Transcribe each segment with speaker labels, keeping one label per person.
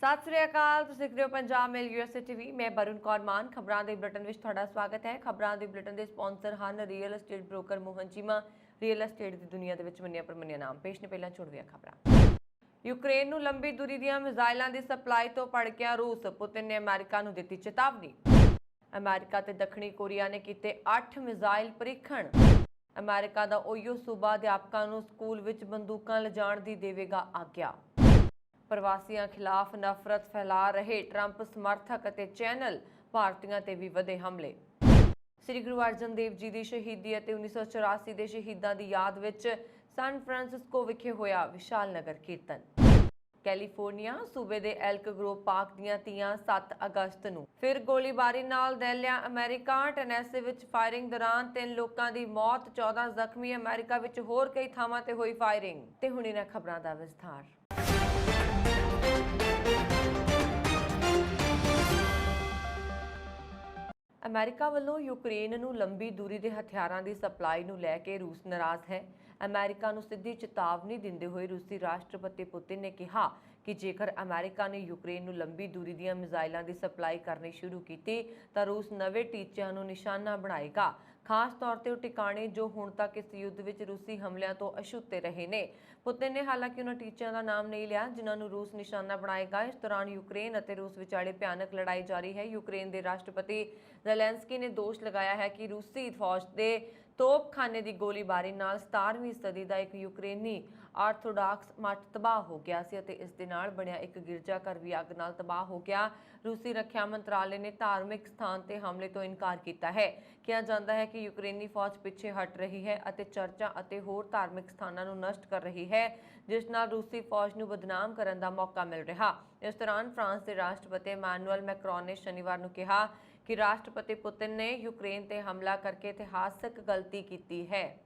Speaker 1: ਸਤਿ ਸ੍ਰੀ ਅਕਾਲ। ਤੁਸੀਂ ਦੇਖ ਰਹੇ ਹੋ ਪੰਜਾਬ ਮੇਲ USA TV। ਮੈਂ ਬरुण कौर मान। ਖਬਰਾਂ ਦੇ ਬੁਲੇਟਿਨ ਵਿੱਚ ਤੁਹਾਡਾ ਸਵਾਗਤ ਹੈ। ਖਬਰਾਂ ਦੇ ਬੁਲੇਟਿਨ ਦੇ ਸਪਾਂਸਰ ਹਨ real estate broker Mohan Cheema. Real estate ਦੀ ਦੁਨੀਆ ਦੇ ਵਿੱਚ ਮੰਨਿਆ ਪ੍ਰਮੰਨਿਆ ਨਾਮ। ਪੇਸ਼ ਨੇ ਪਹਿਲਾਂ ਛੋੜਵੀਆਂ ਖਬਰਾਂ। ਯੂਕਰੇਨ ਨੂੰ ਲੰਬੀ ਦੂਰੀ ਦੀਆਂ ਮਿਜ਼ਾਈਲਾਂ ਦੀ ਸਪਲਾਈ ਤੋਂ ਭੜਕਿਆ ਰੂਸ। ਪੁਤਿਨ ਨੇ ਅਮਰੀਕਾ ਨੂੰ ਦਿੱਤੀ ਚੇਤਾਵਨੀ। ਅਮਰੀਕਾ ਤੇ ਦੱਖਣੀ ਕੋਰੀਆ ਨੇ ਕੀਤੇ 8 ਮਿਜ਼ਾਈਲ ਪ੍ਰੀਖਣ। ਅਮਰੀਕਾ ਦਾ ਓਹੀਓ ਸੂਬਾ ਅਧਿਆਪਕਾਂ ਨੂੰ ਸਕੂਲ ਵਿੱਚ ਬੰਦੂਕਾਂ ਲਿਜਾਣ ਦੀ ਦੇਵੇਗਾ ਆਗਿਆ। ਪ੍ਰਵਾਸੀਆਂ ਖਿਲਾਫ ਨਫ਼ਰਤ ਫੈਲਾ ਰਹੇ ਟਰੰਪ ਸਮਰਥਕ ਅਤੇ ਚੈਨਲ ਭਾਰਤੀਆਂ ਤੇ ਵੀ ਵਧੇ ਹਮਲੇ। ਸ੍ਰੀ ਗੁਰੂ ਅਰਜਨ ਦੇਵ ਜੀ ਦੀ ਸ਼ਹੀਦੀ ਅਤੇ 1984 ਦੇ ਸ਼ਹੀਦਾਂ ਦੀ ਯਾਦ ਵਿੱਚ ਸੈਨ ਫਰਾਂਸਿਸਕੋ ਵਿਖੇ ਹੋਇਆ ਵਿਸ਼ਾਲ ਨਗਰ ਕੀਰਤਨ। ਕੈਲੀਫੋਰਨੀਆ ਸੂਬੇ ਦੇ ਐਲਕ ਗਰੋਵ ਪਾਰਕ ਦੀਆਂ ਤੀਆਂ 7 ਅਗਸਤ ਨੂੰ ਫਿਰ ਗੋਲੀਬਾਰੀ ਨਾਲ ਦਹਿਲਿਆ ਅਮਰੀਕਾ। ਟੈਨੈਸੀ ਵਿੱਚ ਫਾਇਰਿੰਗ ਦੌਰਾਨ 3 ਲੋਕਾਂ ਦੀ ਮੌਤ, 14 ਜ਼ਖਮੀ। ਅਮਰੀਕਾ ਵਿੱਚ ਹੋਰ ਕਈ ਥਾਵਾਂ ਤੇ ਹੋਈ ਫਾਇਰਿੰਗ। ਤੇ ਹੁਣ ਇਹਨਾਂ ਖਬਰਾਂ ਦਾ ਵਿਸਥਾਰ। ਅਮਰੀਕਾ ਵੱਲੋਂ ਯੂਕਰੇਨ ਨੂੰ ਲੰਬੀ ਦੂਰੀ ਦੇ ਹਥਿਆਰਾਂ ਦੀ ਸਪਲਾਈ ਨੂੰ ਲੈ ਕੇ ਰੂਸ ਨਾਰਾਜ਼ ਹੈ। ਅਮਰੀਕਾ ਨੂੰ ਸਿੱਧੀ ਚੇਤਾਵਨੀ ਦਿੰਦੇ ਹੋਏ ਰੂਸੀ ਰਾਸ਼ਟਰਪਤੀ ਪੁਤਿਨ ਨੇ ਕਿਹਾ ਕਿ ਜੇਕਰ ਅਮਰੀਕਾ ਨੇ ਯੂਕਰੇਨ ਨੂੰ ਲੰਬੀ ਦੂਰੀ ਦੀਆਂ ਮਿਜ਼ਾਈਲਾਂ ਦੀ ਸਪਲਾਈ ਕਰਨੀ ਸ਼ੁਰੂ ਕੀਤੀ ਤਾਂ ਰੂਸ ਨਵੇਂ ਟੀਚਿਆਂ ਨੂੰ ਨਿਸ਼ਾਨਾ ਬਣਾਏਗਾ, ਖਾਸ ਤੌਰ ਤੇ ਉਹ ਟਿਕਾਣੇ ਜੋ ਹੁਣ ਤੱਕ ਇਸ ਯੁੱਧ ਵਿੱਚ ਰੂਸੀ ਹਮਲਿਆਂ ਤੋਂ ਅਛੂਤੇ ਰਹੇ ਨੇ। ਪੁਤਿਨ ਨੇ ਹਾਲਾਂਕਿ ਉਹਨਾਂ ਟੀਚਿਆਂ ਦਾ ਨਾਮ ਨਹੀਂ ਲਿਆ ਜਿਨ੍ਹਾਂ ਨੂੰ ਰੂਸ ਨਿਸ਼ਾਨਾ ਬਣਾਏਗਾ। ਇਸ ਦੌਰਾਨ ਯੂਕਰੇਨ ਅਤੇ ਰੂਸ ਵਿਚਾਲੇ ਭਿਆਨਕ ਲੜਾਈ ਜਾਰੀ ਹੈ। ਯੂਕਰੇਨ ਦੇ ਰਾਸ਼ਟਰਪਤੀ ਜ਼ੈਲੈਂਸਕੀ ਨੇ ਦੋਸ਼ ਲਗਾਇਆ ਹੈ ਕਿ ਰੂਸੀ ਫੌਜ ਦੇ ਤੋਪਖਾਨੇ ਦੀ ਗੋਲੀਬਾਰੀ ਨਾਲ 17ਵੀਂ ਸਦੀ ਦਾ ਇੱਕ ਯੂਕਰੇਨੀ ਆਰਥੋਡਾਕਸ ਮੱਠ ਤਬਾਹ ਹੋ ਗਿਆ ਸੀ ਅਤੇ ਇਸ ਦੇ ਨਾਲ ਬਣਿਆ ਇੱਕ ਗਿਰਜਾਘਰ ਵੀ ਅੱਗ ਨਾਲ ਤਬਾਹ ਹੋ ਗਿਆ। ਰੂਸੀ ਰੱਖਿਆ ਮੰਤਰਾਲੇ ਨੇ ਧਾਰਮਿਕ ਸਥਾਨ ਤੇ ਹਮਲੇ ਤੋਂ ਇਨਕਾਰ ਕੀਤਾ ਹੈ। ਕਿਹਾ ਜਾਂਦਾ ਹੈ ਕਿ ਯੂਕਰੇਨੀ ਫੌਜ ਪਿੱਛੇ ਹਟ ਰਹੀ ਹੈ ਅਤੇ ਚਰਚਾਂ ਅਤੇ ਹੋਰ ਧਾਰਮਿਕ ਸਥਾਨਾਂ ਨੂੰ ਨਸ਼ਟ ਕਰ ਰਹੀ ਹੈ, ਜਿਸ ਨਾਲ ਰੂਸੀ ਫੌਜ ਨੂੰ ਬਦਨਾਮ ਕਰਨ ਦਾ ਮੌਕਾ ਮਿਲ ਰਿਹਾ। ਇਸ ਦੌਰਾਨ ਫਰਾਂਸ ਦੇ ਰਾਸ਼ਟਰਪਤੀ ਇਮਾਨੂਅਲ ਮੈਕਰੋਨ ਨੇ ਸ਼ਨੀਵਾਰ ਨੂੰ ਕਿਹਾ ਕਿ ਰਾਸ਼ਟਰਪਤੀ ਪੁਤਿਨ ਨੇ ਯੂਕਰੇਨ ਤੇ ਹਮਲਾ ਕਰਕੇ ਇਤਿਹਾਸਕ ਗਲਤੀ ਕੀਤੀ ਹੈ।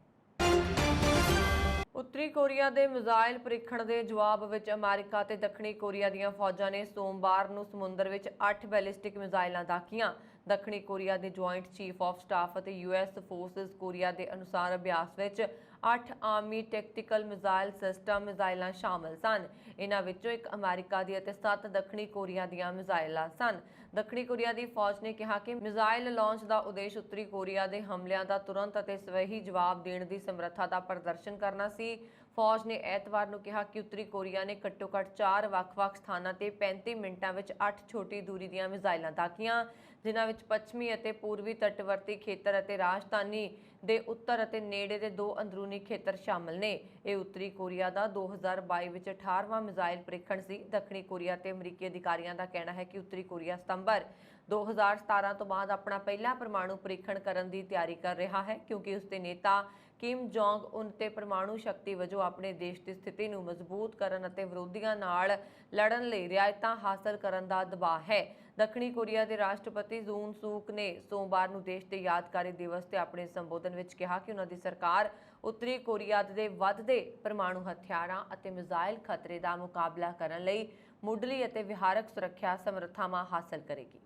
Speaker 1: ਉੱਤਰੀ ਕੋਰੀਆ ਦੇ ਮਿਜ਼ਾਈਲ ਪ੍ਰੀਖਣ ਦੇ ਜਵਾਬ ਵਿੱਚ ਅਮਰੀਕਾ ਤੇ ਦੱਖਣੀ ਕੋਰੀਆ ਦੀਆਂ ਫੌਜਾਂ ਨੇ ਸੋਮਵਾਰ ਨੂੰ ਸਮੁੰਦਰ ਵਿੱਚ 8 ਬੈਲਿਸਟਿਕ ਮਿਜ਼ਾਈਲਾਂ ਦਾਗੀਆਂ। ਦੱਖਣੀ ਕੋਰੀਆ ਦੇ ਜੁਆਇੰਟ ਚੀਫ ਆਫ ਸਟਾਫ ਅਤੇ US ਫੋਰਸਿਸ ਕੋਰੀਆ ਦੇ ਅਨੁਸਾਰ ਅਭਿਆਸ ਵਿੱਚ 8 ਆਰਮੀ ਟੈਕਟੀਕਲ ਮਿਜ਼ਾਈਲ ਸਿਸਟਮ ਮਿਜ਼ਾਈਲਾਂ ਸ਼ਾਮਲ ਸਨ। ਇਹਨਾਂ ਵਿੱਚੋਂ ਇੱਕ ਅਮਰੀਕਾ ਦੀ ਅਤੇ 7 ਦੱਖਣੀ ਕੋਰੀਆ ਦੀਆਂ ਮਿਜ਼ਾਈਲਾਂ ਸਨ। ਦੱਖਣੀ ਕੋਰੀਆ ਦੀ ਫੌਜ ਨੇ ਕਿਹਾ ਕਿ ਮਿਜ਼ਾਈਲ ਲਾਂਚ ਦਾ ਉਦੇਸ਼ ਉੱਤਰੀ ਕੋਰੀਆ ਦੇ ਹਮਲਿਆਂ ਦਾ ਤੁਰੰਤ ਅਤੇ ਸਵੈਹੀ ਜਵਾਬ ਦੇਣ ਦੀ ਸਮਰੱਥਾ ਦਾ ਪ੍ਰਦਰਸ਼ਨ ਕਰਨਾ ਸੀ। ਫੌਜ ਨੇ ਐਤਵਾਰ ਨੂੰ ਕਿਹਾ ਕਿ ਉੱਤਰੀ ਕੋਰੀਆ ਨੇ ਘੱਟੋ-ਘੱਟ 4 ਵੱਖ-ਵੱਖ ਸਥਾਨਾਂ ਤੇ 35 ਮਿੰਟਾਂ ਵਿੱਚ 8 ਛੋਟੀ ਦੂਰੀ ਦੀਆਂ ਮਿਜ਼ਾਈਲਾਂ ਦਾਗੀਆਂ, ਜਿਨ੍ਹਾਂ ਵਿੱਚ ਪੱਛਮੀ ਅਤੇ ਪੂਰਬੀ ਤੱਟਵਰਤੀ ਖੇਤਰ ਅਤੇ ਰਾਜਧਾਨੀ ਦੇ ਉੱਤਰ ਅਤੇ ਨੇੜੇ ਦੇ 2 ਅੰਦਰੂਨੀ ਖੇਤਰ ਸ਼ਾਮਲ ਨੇ। ਇਹ ਉੱਤਰੀ ਕੋਰੀਆ ਦਾ 2022 ਵਿੱਚ 18ਵਾਂ ਮਿਜ਼ਾਈਲ ਪ੍ਰੀਖਣ ਸੀ। ਦੱਖਣੀ ਕੋਰੀਆ ਤੇ ਅਮਰੀਕੀ ਅਧਿਕਾਰੀਆਂ ਦਾ ਕਹਿਣਾ ਹੈ ਕਿ ਉੱਤਰੀ ਕੋਰੀਆ ਸਤੰਬਰ 2017 ਤੋਂ ਬਾਅਦ ਆਪਣਾ ਪਹਿਲਾ ਪਰਮਾਣੂ ਪ੍ਰੀਖਣ ਕਰਨ ਦੀ ਤਿਆਰੀ ਕਰ ਰਿਹਾ ਹੈ, ਕਿਉਂਕਿ ਉਸ ਦੇ ਨੇਤਾ ਕਿਮ ਜੋਂਗ ਉਨ ਤੇ ਪਰਮਾਣੂ ਸ਼ਕਤੀ ਵਜੋਂ ਆਪਣੇ ਦੇਸ਼ ਦੀ ਸਥਿਤੀ ਨੂੰ ਮਜ਼ਬੂਤ ਕਰਨ ਅਤੇ ਵਿਰੋਧੀਆਂ ਨਾਲ ਲੜਨ ਲਈ ਰਿਆਇਤਾਂ ਹਾਸਲ ਕਰਨ ਦਾ ਦਬਾਅ ਹੈ। ਦੱਖਣੀ ਕੋਰੀਆ ਦੇ ਰਾਸ਼ਟਰਪਤੀ ਜੂਨ ਸੂਕ ਨੇ ਸੋਮਵਾਰ ਨੂੰ ਦੇਸ਼ ਦੇ ਯਾਦਗਾਰੀ ਦਿਵਸ ਤੇ ਆਪਣੇ ਸੰਬੋਧਨ ਵਿੱਚ ਕਿਹਾ ਕਿ ਉਹਨਾਂ ਦੀ ਸਰਕਾਰ ਉੱਤਰੀ ਕੋਰੀਆ ਦੇ ਵੱਧਦੇ ਪਰਮਾਣੂ ਹਥਿਆਰਾਂ ਅਤੇ ਮਿਜ਼ਾਈਲ ਖਤਰੇ ਦਾ ਮੁਕਾਬਲਾ ਕਰਨ ਲਈ ਮੁੱਢਲੀ ਅਤੇ ਵਿਹਾਰਕ ਸੁਰੱਖਿਆ ਸਮਰੱਥਾਵਾਂ ਹਾਸਲ ਕਰੇਗੀ।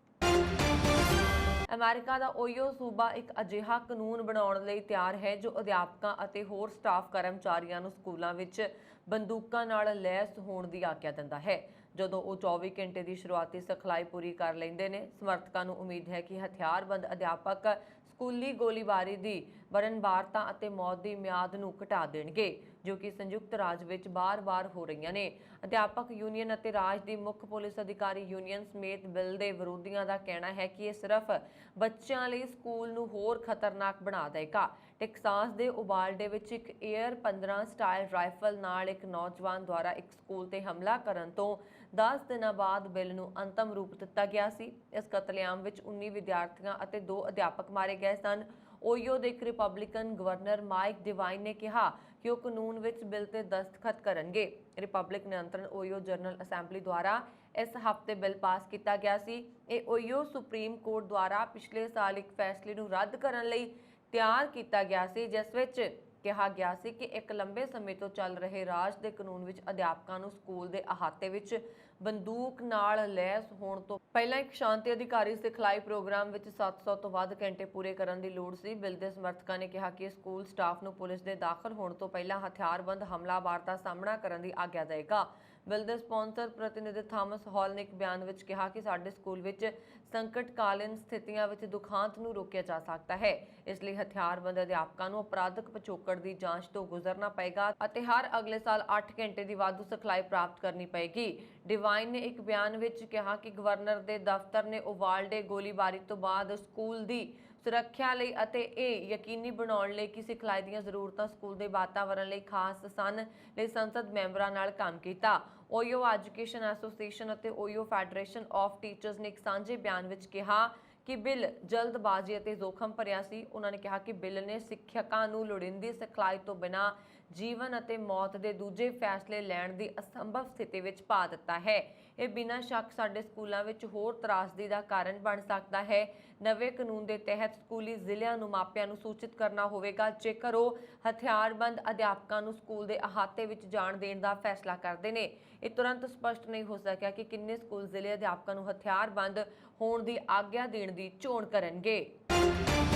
Speaker 1: ਅਮਰੀਕਾ ਦਾ ਓਹੀਓ ਸੂਬਾ ਇੱਕ ਅਜਿਹਾ ਕਾਨੂੰਨ ਬਣਾਉਣ ਲਈ ਤਿਆਰ ਹੈ ਜੋ ਅਧਿਆਪਕਾਂ ਅਤੇ ਹੋਰ ਸਟਾਫ ਕਰਮਚਾਰੀਆਂ ਨੂੰ ਸਕੂਲਾਂ ਵਿੱਚ ਬੰਦੂਕਾਂ ਨਾਲ ਲੈਸ ਹੋਣ ਦੀ ਆਗਿਆ ਦਿੰਦਾ ਹੈ ਜਦੋਂ ਉਹ 24 ਘੰਟੇ ਦੀ ਸ਼ੁਰੂਆਤੀ ਸਿਖਲਾਈ ਪੂਰੀ ਕਰ ਲੈਂਦੇ ਨੇ। ਸਮਰਥਕਾਂ ਨੂੰ ਉਮੀਦ ਹੈ ਕਿ ਹਥਿਆਰਬੰਦ ਅਧਿਆਪਕ ਸਕੂਲੀ ਗੋਲੀਬਾਰੀ ਦੀ ਬਰਨਬਾਰਤਾ ਅਤੇ ਮੌਤ ਦੀ ਮਿਆਦ ਨੂੰ ਘਟਾ ਦੇਣਗੇ, ਜੋ ਕਿ ਸੰਯੁਕਤ ਰਾਜ ਵਿੱਚ ਬਾਰ-ਬਾਰ ਹੋ ਰਹੀਆਂ ਨੇ। ਅਧਿਆਪਕ ਯੂਨੀਅਨ ਅਤੇ ਰਾਜ ਦੀ ਮੁੱਖ ਪੁਲਿਸ ਅਧਿਕਾਰੀ ਯੂਨੀਅਨ ਸਮੇਤ ਬਿੱਲ ਦੇ ਵਿਰੋਧੀਆਂ ਦਾ ਕਹਿਣਾ ਹੈ ਕਿ ਇਹ ਸਿਰਫ ਬੱਚਿਆਂ ਲਈ ਸਕੂਲ ਨੂੰ ਹੋਰ ਖਤਰਨਾਕ ਬਣਾ ਦੇਗਾ। ਟੈਕਸਾਸ ਦੇ ਉਬਾਲਡੇ ਵਿੱਚ ਇੱਕ 에ਅਰ 15 ਸਟਾਈਲ ਰਾਈਫਲ ਨਾਲ ਇੱਕ ਨੌਜਵਾਨ ਦੁਆਰਾ ਇੱਕ ਸਕੂਲ ਤੇ ਹਮਲਾ ਕਰਨ ਤੋਂ 10 ਦਿਨਾਂ ਬਾਅਦ ਬਿੱਲ ਨੂੰ ਅੰਤਮ ਰੂਪ ਦਿੱਤਾ ਗਿਆ ਸੀ। ਇਸ ਕਤਲੇਆਮ ਵਿੱਚ 19 ਵਿਦਿਆਰਥੀਆਂ ਅਤੇ 2 ਅਧਿਆਪਕ ਮਾਰੇ ਗਏ ਸਨ। ਓਹੀਓ ਦੇ ਇੱਕ ਰਿਪਬਲਿਕਨ ਗਵਰਨਰ ਮਾਈਕ ਡਿਵਾਈਨ ਨੇ ਕਿਹਾ ਕਿ ਉਹ ਕਾਨੂੰਨ ਵਿੱਚ ਬਿੱਲ ਤੇ ਦਸਤਖਤ ਕਰਨਗੇ। ਰਿਪਬਲਿਕ ਨਿਯੰਤਰਣ ਓਹੀਓ ਜਨਰਲ ਅਸੈਂਬਲੀ ਦੁਆਰਾ ਇਸ ਹਫ਼ਤੇ ਬਿੱਲ ਪਾਸ ਕੀਤਾ ਗਿਆ ਸੀ। ਇਹ ਓਹੀਓ ਸੁਪਰੀਮ ਕੋਰਟ ਦੁਆਰਾ ਪਿਛਲੇ ਸਾਲ ਇੱਕ ਫੈਸਲੇ ਨੂੰ ਰੱਦ ਕਰਨ ਲਈ ਤਿਆਰ ਕੀਤਾ ਗਿਆ ਸੀ, ਜਿਸ ਵਿੱਚ ਕਿਹਾ ਗਿਆ ਸੀ ਕਿ ਇੱਕ ਲੰਬੇ ਸਮੇਂ ਤੋਂ ਚੱਲ ਰਹੇ ਰਾਜ ਦੇ ਕਾਨੂੰਨ ਵਿੱਚ ਅਧਿਆਪਕਾਂ ਨੂੰ ਸਕੂਲ ਦੇ ਅਹਾਤੇ ਵਿੱਚ ਬੰਦੂਕ ਨਾਲ ਲੈਸ ਹੋਣ ਤੋਂ ਪਹਿਲਾਂ ਇੱਕ ਸ਼ਾਂਤੀ ਅਧਿਕਾਰੀ ਸਿਖਲਾਈ ਪ੍ਰੋਗਰਾਮ ਵਿੱਚ 700 ਤੋਂ ਵੱਧ ਘੰਟੇ ਪੂਰੇ ਕਰਨ ਦੀ ਲੋੜ ਸੀ। ਬਿੱਲ ਦੇ ਸਮਰਥਕਾਂ ਨੇ ਕਿਹਾ ਕਿ ਸਕੂਲ ਸਟਾਫ ਨੂੰ ਪੁਲਿਸ ਦੇ ਦਾਖਲ ਹੋਣ ਤੋਂ ਪਹਿਲਾਂ ਹਥਿਆਰਬੰਦ ਹਮਲਾਵਰ ਦਾ ਸਾਹਮਣਾ ਕਰਨ ਦੀ ਆਗਿਆ ਦੇਵੇਗਾ। ਬਿੱਲ ਦੇ ਸਪਾਂਸਰ ਪ੍ਰਤੀਨਿਧੀ ਥਾਮਸ ਹਾਲ ਨੇ ਇੱਕ ਬਿਆਨ ਵਿੱਚ ਕਿਹਾ ਕਿ ਸਾਡੇ ਸਕੂਲ ਵਿੱਚ ਸੰਕਟਕਾਲੀਨ ਸਥਿਤੀਆਂ ਵਿੱਚ ਦੁਖਾਂਤ ਨੂੰ ਰੋਕਿਆ ਜਾ ਸਕਦਾ ਹੈ। ਇਸ ਲਈ ਹਥਿਆਰਬੰਦ ਅਧਿਆਪਕਾਂ ਨੂੰ ਅਪਰਾਧਕ ਪਿਛੋਕੜ ਦੀ ਜਾਂਚ ਤੋਂ ਗੁਜ਼ਰਨਾ ਪਏਗਾ ਅਤੇ ਹਰ ਅਗਲੇ ਸਾਲ 8 ਘੰਟੇ ਦੀ ਵਾਧੂ ਸਿਖਲਾਈ ਪ੍ਰਾਪਤ ਕਰਨੀ ਪਏਗੀ। ਡਿਵਾਈਨ ਨੇ ਇੱਕ ਬਿਆਨ ਵਿੱਚ ਕਿਹਾ ਕਿ ਗਵਰਨਰ ਦੇ ਦਫ਼ਤਰ ਨੇ ਉਵਾਲਡੇ ਗੋਲੀਬਾਰੀ ਤੋਂ ਬਾਅਦ ਸਕੂਲ ਦੀ ਸੁਰੱਖਿਆ ਲਈ ਅਤੇ ਇਹ ਯਕੀਨੀ ਬਣਾਉਣ ਲਈ ਕਿ ਸਿਖਲਾਈ ਦੀਆਂ ਜ਼ਰੂਰਤਾਂ ਸਕੂਲ ਦੇ ਵਾਤਾਵਰਣ ਲਈ ਖਾਸ ਸਨ ਲਈ ਸੰਸਦ ਮੈਂਬਰਾਂ ਨਾਲ ਕੰਮ ਕੀਤਾ। ਓਯੋ ਐਜੂਕੇਸ਼ਨ ਐਸੋਸੀਏਸ਼ਨ ਅਤੇ ਓਯੋ ਫੈਡਰੇਸ਼ਨ ਆਫ ਟੀਚਰਸ ਨੇ ਇੱਕ ਸਾਂਝੇ ਬਿਆਨ ਵਿੱਚ ਕਿਹਾ ਕਿ ਬਿੱਲ ਜਲਦਬਾਜ਼ੀ ਅਤੇ ਜ਼ੋਖਮ ਭਰਿਆ ਸੀ। ਉਹਨਾਂ ਨੇ ਕਿਹਾ ਕਿ ਬਿੱਲ ਨੇ ਸਿੱਖਿਅਕਾਂ ਨੂੰ ਲੋੜੀਂਦੀ ਸਿਖਲਾਈ ਤੋਂ ਬਿਨਾਂ ਜੀਵਨ ਅਤੇ ਮੌਤ ਦੇ ਦੂਜੇ ਫੈਸਲੇ ਲੈਣ ਦੀ ਅਸੰਭਵ ਸਥਿਤੀ ਵਿੱਚ ਪਾ ਦਿੱਤਾ ਹੈ। ਇਹ ਬਿਨਾਂ ਸ਼ੱਕ ਸਾਡੇ ਸਕੂਲਾਂ ਵਿੱਚ ਹੋਰ ਤਰਾਸਦੀ ਦਾ ਕਾਰਨ ਬਣ ਸਕਦਾ ਹੈ। ਨਵੇਂ ਕਾਨੂੰਨ ਦੇ ਤਹਿਤ ਸਕੂਲੀ ਜ਼ਿਲ੍ਹਿਆਂ ਨੂੰ ਮਾਪਿਆਂ ਨੂੰ ਸੂਚਿਤ ਕਰਨਾ ਹੋਵੇਗਾ ਜੇਕਰ ਉਹ ਹਥਿਆਰਬੰਦ ਅਧਿਆਪਕਾਂ ਨੂੰ ਸਕੂਲ ਦੇ ਅਹਾਤੇ ਵਿੱਚ ਜਾਣ ਦੇਣ ਦਾ ਫੈਸਲਾ ਕਰਦੇ ਨੇ। ਇਹ ਤੁਰੰਤ ਸਪਸ਼ਟ ਨਹੀਂ ਹੋ ਸਕਿਆ ਕਿ ਕਿੰਨੇ ਸਕੂਲ ਜ਼ਿਲ੍ਹੇ ਅਧਿਆਪਕਾਂ ਨੂੰ ਹਥਿਆਰਬੰਦ ਹੋਣ ਦੀ ਆਗਿਆ ਦੇਣ ਦੀ ਚੋਣ ਕਰਨਗੇ।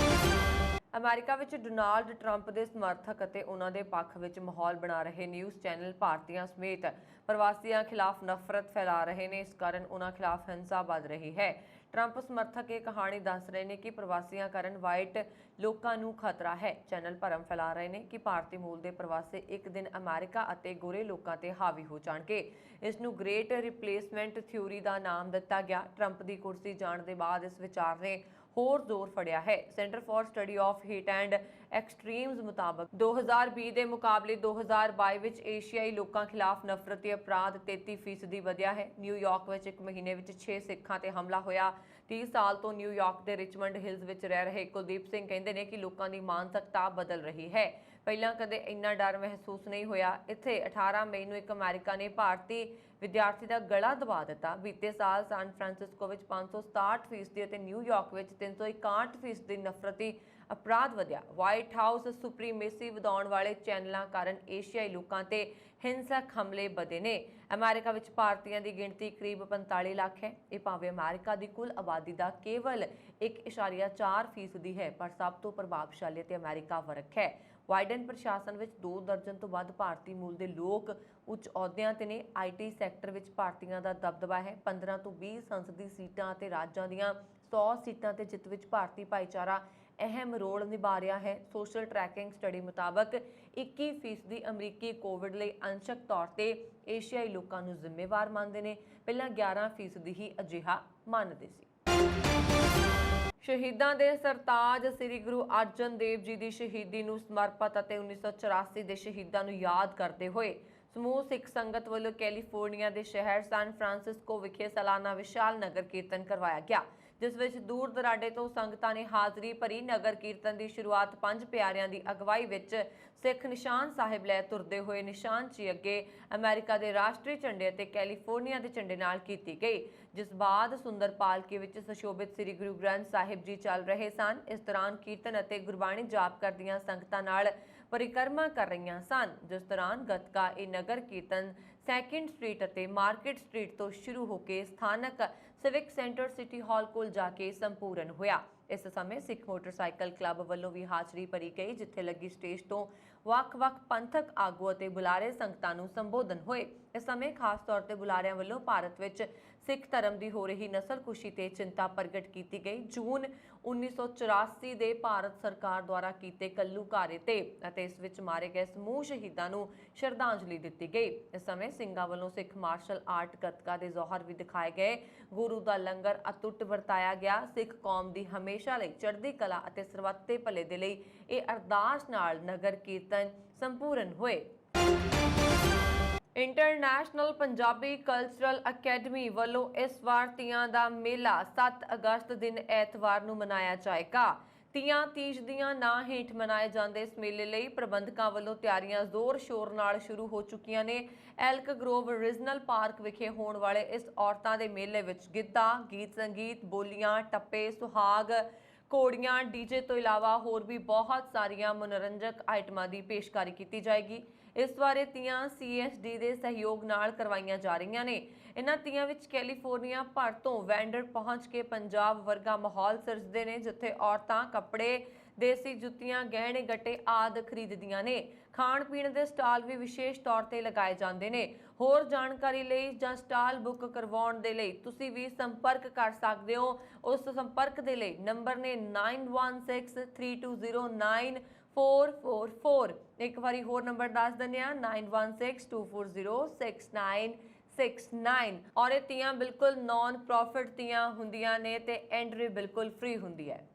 Speaker 1: ਅਮਰੀਕਾ ਵਿੱਚ ਡੋਨਾਲਡ ਟਰੰਪ ਦੇ ਸਮਰਥਕ ਅਤੇ ਉਹਨਾਂ ਦੇ ਪੱਖ ਵਿੱਚ ਮਾਹੌਲ ਬਣਾ ਰਹੇ ਨਿਊਜ਼ ਚੈਨਲ ਭਾਰਤੀਆਂ ਸਮੇਤ ਪ੍ਰਵਾਸੀਆਂ ਖਿਲਾਫ ਨਫ਼ਰਤ ਫੈਲਾ ਰਹੇ ਨੇ। ਇਸ ਕਾਰਨ ਉਹਨਾਂ ਖਿਲਾਫ ਹਿੰਸਾ ਵੱਧ ਰਹੀ ਹੈ। ਟਰੰਪ ਸਮਰਥਕ ਇਹ ਕਹਾਣੀ ਦੱਸ ਰਹੇ ਨੇ ਕਿ ਪ੍ਰਵਾਸੀਆਂ ਕਾਰਨ ਵਾਈਟ ਲੋਕਾਂ ਨੂੰ ਖਤਰਾ ਹੈ। ਚੈਨਲ ਭਰਮ ਫੈਲਾ ਰਹੇ ਨੇ ਕਿ ਭਾਰਤੀ ਮੂਲ ਦੇ ਪ੍ਰਵਾਸੀ ਇੱਕ ਦਿਨ ਅਮਰੀਕਾ ਅਤੇ ਗੋਰੇ ਲੋਕਾਂ ਤੇ ਹਾਵੀ ਹੋ ਜਾਣਗੇ। ਇਸ ਨੂੰ ਗ੍ਰੇਟ ਰਿਪਲੇਸਮੈਂਟ ਥਿਊਰੀ ਦਾ ਨਾਮ ਦਿੱਤਾ ਗਿਆ। ਟਰੰਪ ਦੀ ਕੁਰਸੀ ਜਾਣ ਦੇ ਬਾਅਦ ਇਸ ਵਿਚਾਰ ਨੇ ਹੋਰ ਜ਼ੋਰ ਫੜਿਆ ਹੈ। Centre for study of heat and extremes ਮੁਤਾਬਕ 2020 ਦੇ ਮੁਕਾਬਲੇ 2022 ਵਿੱਚ ਏਸ਼ੀਆਈ ਲੋਕਾਂ ਖਿਲਾਫ ਨਫ਼ਰਤੀ ਅਪਰਾਧ 33% ਵਧਿਆ ਹੈ। ਨਿਊਯਾਰਕ ਵਿੱਚ ਇੱਕ ਮਹੀਨੇ ਵਿੱਚ 6 ਸਿੱਖਾਂ ਤੇ ਹਮਲਾ ਹੋਇਆ। 30 ਸਾਲ ਤੋਂ ਨਿਊਯਾਰਕ ਦੇ ਰਿਚਮੰਡ ਹਿਲਜ਼ ਵਿੱਚ ਰਹਿ ਰਹੇ ਕੁਲਦੀਪ ਸਿੰਘ ਕਹਿੰਦੇ ਨੇ ਕਿ ਲੋਕਾਂ ਦੀ ਮਾਨਸਿਕਤਾ ਬਦਲ ਰਹੀ ਹੈ। ਪਹਿਲਾਂ ਕਦੇ ਇੰਨਾ ਡਰ ਮਹਿਸੂਸ ਨਹੀਂ ਹੋਇਆ। ਇੱਥੇ 18 ਮਈ ਨੂੰ ਇੱਕ ਅਮਰੀਕਾ ਨੇ ਭਾਰਤੀ ਵਿਦਿਆਰਥੀ ਦਾ ਗਲਾ ਦਬਾ ਦਿੱਤਾ। ਬੀਤੇ ਸਾਲ ਸਾਨ ਫਰਾਂਸਿਸਕੋ ਵਿੱਚ 567% ਅਤੇ ਨਿਊਯਾਰਕ ਵਿੱਚ 361% ਨਫ਼ਰਤੀ ਅਪਰਾਧ ਵਧਿਆ। ਵਾਈਟ ਹਾਊਸ ਸੁਪਰੀਮੇਸੀ ਵਧਾਉਣ ਵਾਲੇ ਚੈਨਲਾਂ ਕਾਰਨ ਏਸ਼ੀਆਈ ਲੋਕਾਂ ਤੇ ਹਿੰਸਕ ਹਮਲੇ ਵਧੇ ਨੇ। ਅਮਰੀਕਾ ਵਿੱਚ ਭਾਰਤੀਆਂ ਦੀ ਗਿਣਤੀ ਕਰੀਬ 45 ਲੱਖ ਹੈ। ਇਹ ਭਾਵੇਂ ਅਮਰੀਕਾ ਦੀ ਕੁੱਲ ਆਬਾਦੀ ਦਾ ਕੇਵਲ 1.4% ਹੈ, ਪਰ ਸਭ ਤੋਂ ਪ੍ਰਭਾਵਸ਼ਾਲੀ ਤੇ ਅਮਰੀਕਾ ਵਰਕ ਹੈ। ਬਾਈਡਨ ਪ੍ਰਸ਼ਾਸਨ ਵਿੱਚ 2 ਦਰਜਨ ਤੋਂ ਵੱਧ ਭਾਰਤੀ ਮੂਲ ਦੇ ਲੋਕ ਉੱਚ ਅਹੁਦਿਆਂ ਤੇ ਨੇ। IT ਸੈਕਟਰ ਵਿੱਚ ਭਾਰਤੀਆਂ ਦਾ ਦਬਦਬਾ ਹੈ। 15 ਤੋਂ 20 ਸੰਸਦੀ ਸੀਟਾਂ ਅਤੇ ਰਾਜਾਂ ਦੀਆਂ 100 ਸੀਟਾਂ ਤੇ ਜਿੱਤ ਵਿੱਚ ਭਾਰਤੀ ਭਾਈਚਾਰਾ ਅਹਿਮ ਰੋਲ ਨਿਭਾ ਰਿਹਾ ਹੈ। ਸੋਸ਼ਲ ਟਰੈਕਿੰਗ ਸਟੱਡੀ ਮੁਤਾਬਕ 21% ਅਮਰੀਕੀ ਕੋਵਿਡ ਲਈ ਅੰਸ਼ਕ ਤੌਰ ਤੇ ਏਸ਼ੀਆਈ ਲੋਕਾਂ ਨੂੰ ਜ਼ਿੰਮੇਵਾਰ ਮੰਨਦੇ ਨੇ। ਪਹਿਲਾਂ 11% ਹੀ ਅਜਿਹਾ ਮੰਨਦੇ ਸੀ। ਸ਼ਹੀਦਾਂ ਦੇ ਸਰਤਾਜ ਸ੍ਰੀ ਗੁਰੂ ਅਰਜਨ ਦੇਵ ਜੀ ਦੀ ਸ਼ਹੀਦੀ ਨੂੰ ਸਮਰਪਿਤ ਅਤੇ 1984 ਦੇ ਸ਼ਹੀਦਾਂ ਨੂੰ ਯਾਦ ਕਰਦੇ ਹੋਏ ਸਮੂਹ ਸਿੱਖ ਸੰਗਤ ਵੱਲੋਂ ਕੈਲੀਫੋਰਨੀਆ ਦੇ ਸ਼ਹਿਰ ਸੈਨ ਫਰਾਂਸਿਸਕੋ ਵਿਖੇ ਸਾਲਾਨਾ ਵਿਸ਼ਾਲ ਨਗਰ ਕੀਰਤਨ ਕਰਵਾਇਆ ਗਿਆ, ਜਿਸ ਵਿੱਚ ਦੂਰ ਦਰਾਡੇ ਤੋਂ ਸੰਗਤਾਂ ਨੇ ਹਾਜ਼ਰੀ ਭਰੀ। ਨਗਰ ਕੀਰਤਨ ਦੀ ਸ਼ੁਰੂਆਤ 5 ਪਿਆਰਿਆਂ ਦੀ ਅਗਵਾਈ ਵਿੱਚ ਸਿੱਖ ਨਿਸ਼ਾਨ ਸਾਹਿਬ ਲੈ ਤੁਰਦੇ ਹੋਏ ਨਿਸ਼ਾਨ 'ਚ ਅੱਗੇ ਅਮਰੀਕਾ ਦੇ ਰਾਸ਼ਟਰੀ ਝੰਡੇ ਅਤੇ ਕੈਲੀਫੋਰਨੀਆ ਦੇ ਝੰਡੇ ਨਾਲ ਕੀਤੀ ਗਈ, ਜਿਸ ਬਾਅਦ ਸੁੰਦਰ ਪਾਲਕੀ ਵਿੱਚ ਸੁਸ਼ੋਭਿਤ ਸ੍ਰੀ ਗੁਰੂ ਗ੍ਰੰਥ ਸਾਹਿਬ ਜੀ ਚੱਲ ਰਹੇ ਸਨ। ਇਸ ਦੌਰਾਨ ਕੀਰਤਨ ਅਤੇ ਗੁਰਬਾਣੀ ਜਾਪ ਕਰਦੀਆਂ ਸੰਗਤਾਂ ਨਾਲ ਪਰਿਕਰਮਾ ਕਰ ਰਹੀਆਂ ਸਨ, ਜਿਸ ਦੌਰਾਨ ਗੱਤਕਾ ਇਹ ਨਗਰ ਕੀਰਤਨ 2 ਸਟਰੀਟ ਅਤੇ ਮਾਰਕੀਟ ਸਟਰੀਟ ਤੋਂ ਸ਼ੁਰੂ ਹੋ ਕੇ ਸਥਾਨਕ ਸਿਵਿਕ ਸੈਂਟਰ ਸਿਟੀ ਹਾਲ ਕੋਲ ਜਾ ਕੇ ਸੰਪੂਰਨ ਹੋਇਆ। ਇਸ ਸਮੇਂ ਸਿੱਖ ਮੋਟਰਸਾਈਕਲ ਕਲੱਬ ਵੱਲੋਂ ਵੀ ਹਾਜ਼ਰੀ ਭਰੀ ਗਈ, ਜਿੱਥੇ ਲੱਗੀ ਸਟੇਜ ਤੋਂ ਵੱਖ-ਵੱਖ ਪੰਥਕ ਆਗੂ ਅਤੇ ਬੁਲਾਰੇ ਸੰਗਤਾਂ ਨੂੰ ਸੰਬੋਧਨ ਹੋਏ। ਇਸ ਸਮੇਂ ਖਾਸ ਤੌਰ ਤੇ ਬੁਲਾਰਿਆਂ ਵੱਲੋਂ ਭਾਰਤ ਵਿੱਚ ਸਿੱਖ ਧਰਮ ਦੀ ਹੋ ਰਹੀ ਨਸਲਕੁਸ਼ੀ ਤੇ ਚਿੰਤਾ ਪ੍ਰਗਟ ਕੀਤੀ ਗਈ। ਜੂਨ 1984 ਦੇ ਭਾਰਤ ਸਰਕਾਰ ਦੁਆਰਾ ਕੀਤੇ ਘੱਲੂਘਾਰੇ ਤੇ ਅਤੇ ਇਸ ਵਿੱਚ ਮਾਰੇ ਗਏ ਸਮੂਹ ਸ਼ਹੀਦਾਂ ਨੂੰ ਸ਼ਰਧਾਂਜਲੀ ਦਿੱਤੀ ਗਈ। ਇਸ ਸਮੇਂ ਸਿੰਘਾਂ ਵੱਲੋਂ ਸਿੱਖ ਮਾਰਸ਼ਲ ਆਰਟ ਗੱਤਕਾ ਦੇ ਜ਼ੌਹਰ ਵੀ ਦਿਖਾਏ ਗਏ। ਗੁਰੂ ਦਾ ਲੰਗਰ ਅਤੁੱਟ ਵਰਤਾਇਆ ਗਿਆ। ਸਿੱਖ ਕੌਮ ਦੀ ਹਮੇਸ਼ਾ ਲਈ ਚੜ੍ਹਦੀ ਕਲਾ ਅਤੇ ਸਰਬੱਤ ਦੇ ਭਲੇ ਦੇ ਲਈ ਇਹ ਅਰਦਾਸ ਨਾਲ ਨਗਰ ਕੀਰਤਨ ਸੰਪੂਰਨ ਹੋਏ। ਇੰਟਰਨੈਸ਼ਨਲ ਪੰਜਾਬੀ ਕਲਚਰਲ ਅਕੈਡਮੀ ਵੱਲੋਂ ਇਸ ਵਾਰ ਤੀਆਂ ਦਾ ਮੇਲਾ 7 ਅਗਸਤ ਦਿਨ ਐਤਵਾਰ ਨੂੰ ਮਨਾਇਆ ਜਾਏਗਾ। ਤੀਆਂ ਤੀਜ ਦੀਆਂ ਨਾਂ ਹੇਠ ਮਨਾਏ ਜਾਂਦੇ ਇਸ ਮੇਲੇ ਲਈ ਪ੍ਰਬੰਧਕਾਂ ਵੱਲੋਂ ਤਿਆਰੀਆਂ ਜ਼ੋਰ ਸ਼ੋਰ ਨਾਲ ਸ਼ੁਰੂ ਹੋ ਚੁੱਕੀਆਂ ਨੇ। ਐਲਕ ਗਰੋਵ ਰੀਜਨਲ ਪਾਰਕ ਵਿਖੇ ਹੋਣ ਵਾਲੇ ਇਸ ਔਰਤਾਂ ਦੇ ਮੇਲੇ ਵਿੱਚ ਗਿੱਧਾ, ਗੀਤ ਸੰਗੀਤ, ਬੋਲੀਆਂ, ਟੱਪੇ, ਸੁਹਾਗ, ਘੋੜੀਆਂ, ਡੀਜੇ ਤੋਂ ਇਲਾਵਾ ਹੋਰ ਵੀ ਬਹੁਤ ਸਾਰੀਆਂ ਮਨੋਰੰਜਕ ਆਈਟਮਾਂ ਦੀ ਪੇਸ਼ਕਾਰੀ ਕੀਤੀ ਜਾਏਗੀ। ਇਸ ਬਾਰੇ ਤੀਆਂ CSD ਦੇ ਸਹਿਯੋਗ ਨਾਲ ਕਰਵਾਈਆਂ ਜਾ ਰਹੀਆਂ ਨੇ। ਇਹਨਾਂ ਤੀਆਂ ਵਿੱਚ ਕੈਲੀਫੋਰਨੀਆ ਭਰ ਤੋਂ ਵੈਂਡਰ ਪਹੁੰਚ ਕੇ ਪੰਜਾਬ ਵਰਗਾ ਮਾਹੌਲ ਸਿਰਜਦੇ ਨੇ, ਜਿੱਥੇ ਔਰਤਾਂ ਕੱਪੜੇ, ਦੇਸੀ ਜੁੱਤੀਆਂ, ਗਹਿਣੇ ਗੱਟੇ ਆਦਿ ਖਰੀਦਦੀਆਂ ਨੇ। ਖਾਣ ਪੀਣ ਦੇ ਸਟਾਲ ਵੀ ਵਿਸ਼ੇਸ਼ ਤੌਰ ਤੇ ਲਗਾਏ ਜਾਂਦੇ ਨੇ। ਹੋਰ ਜਾਣਕਾਰੀ ਲਈ ਜਾਂ ਸਟਾਲ ਬੁੱਕ ਕਰਵਾਉਣ ਦੇ ਲਈ ਤੁਸੀਂ ਵੀ ਸੰਪਰਕ ਕਰ ਸਕਦੇ ਹੋ। ਉਸ ਸੰਪਰਕ ਦੇ ਲਈ ਨੰਬਰ ਨੇ 9163209444। ਇੱਕ ਵਾਰੀ ਹੋਰ ਨੰਬਰ ਦੱਸ ਦਿੰਦੇ ਆ 9162406969। ਔਰ ਇਹ ਤੀਆਂ ਬਿਲਕੁਲ ਨॉन प्रॉफिट ਤੀਆਂ ਹੁੰਦੀਆਂ ਨੇ ਤੇ ਐਂਟਰੀ ਬਿਲਕੁਲ ਫ੍ਰੀ ਹੁੰਦੀ ਹੈ।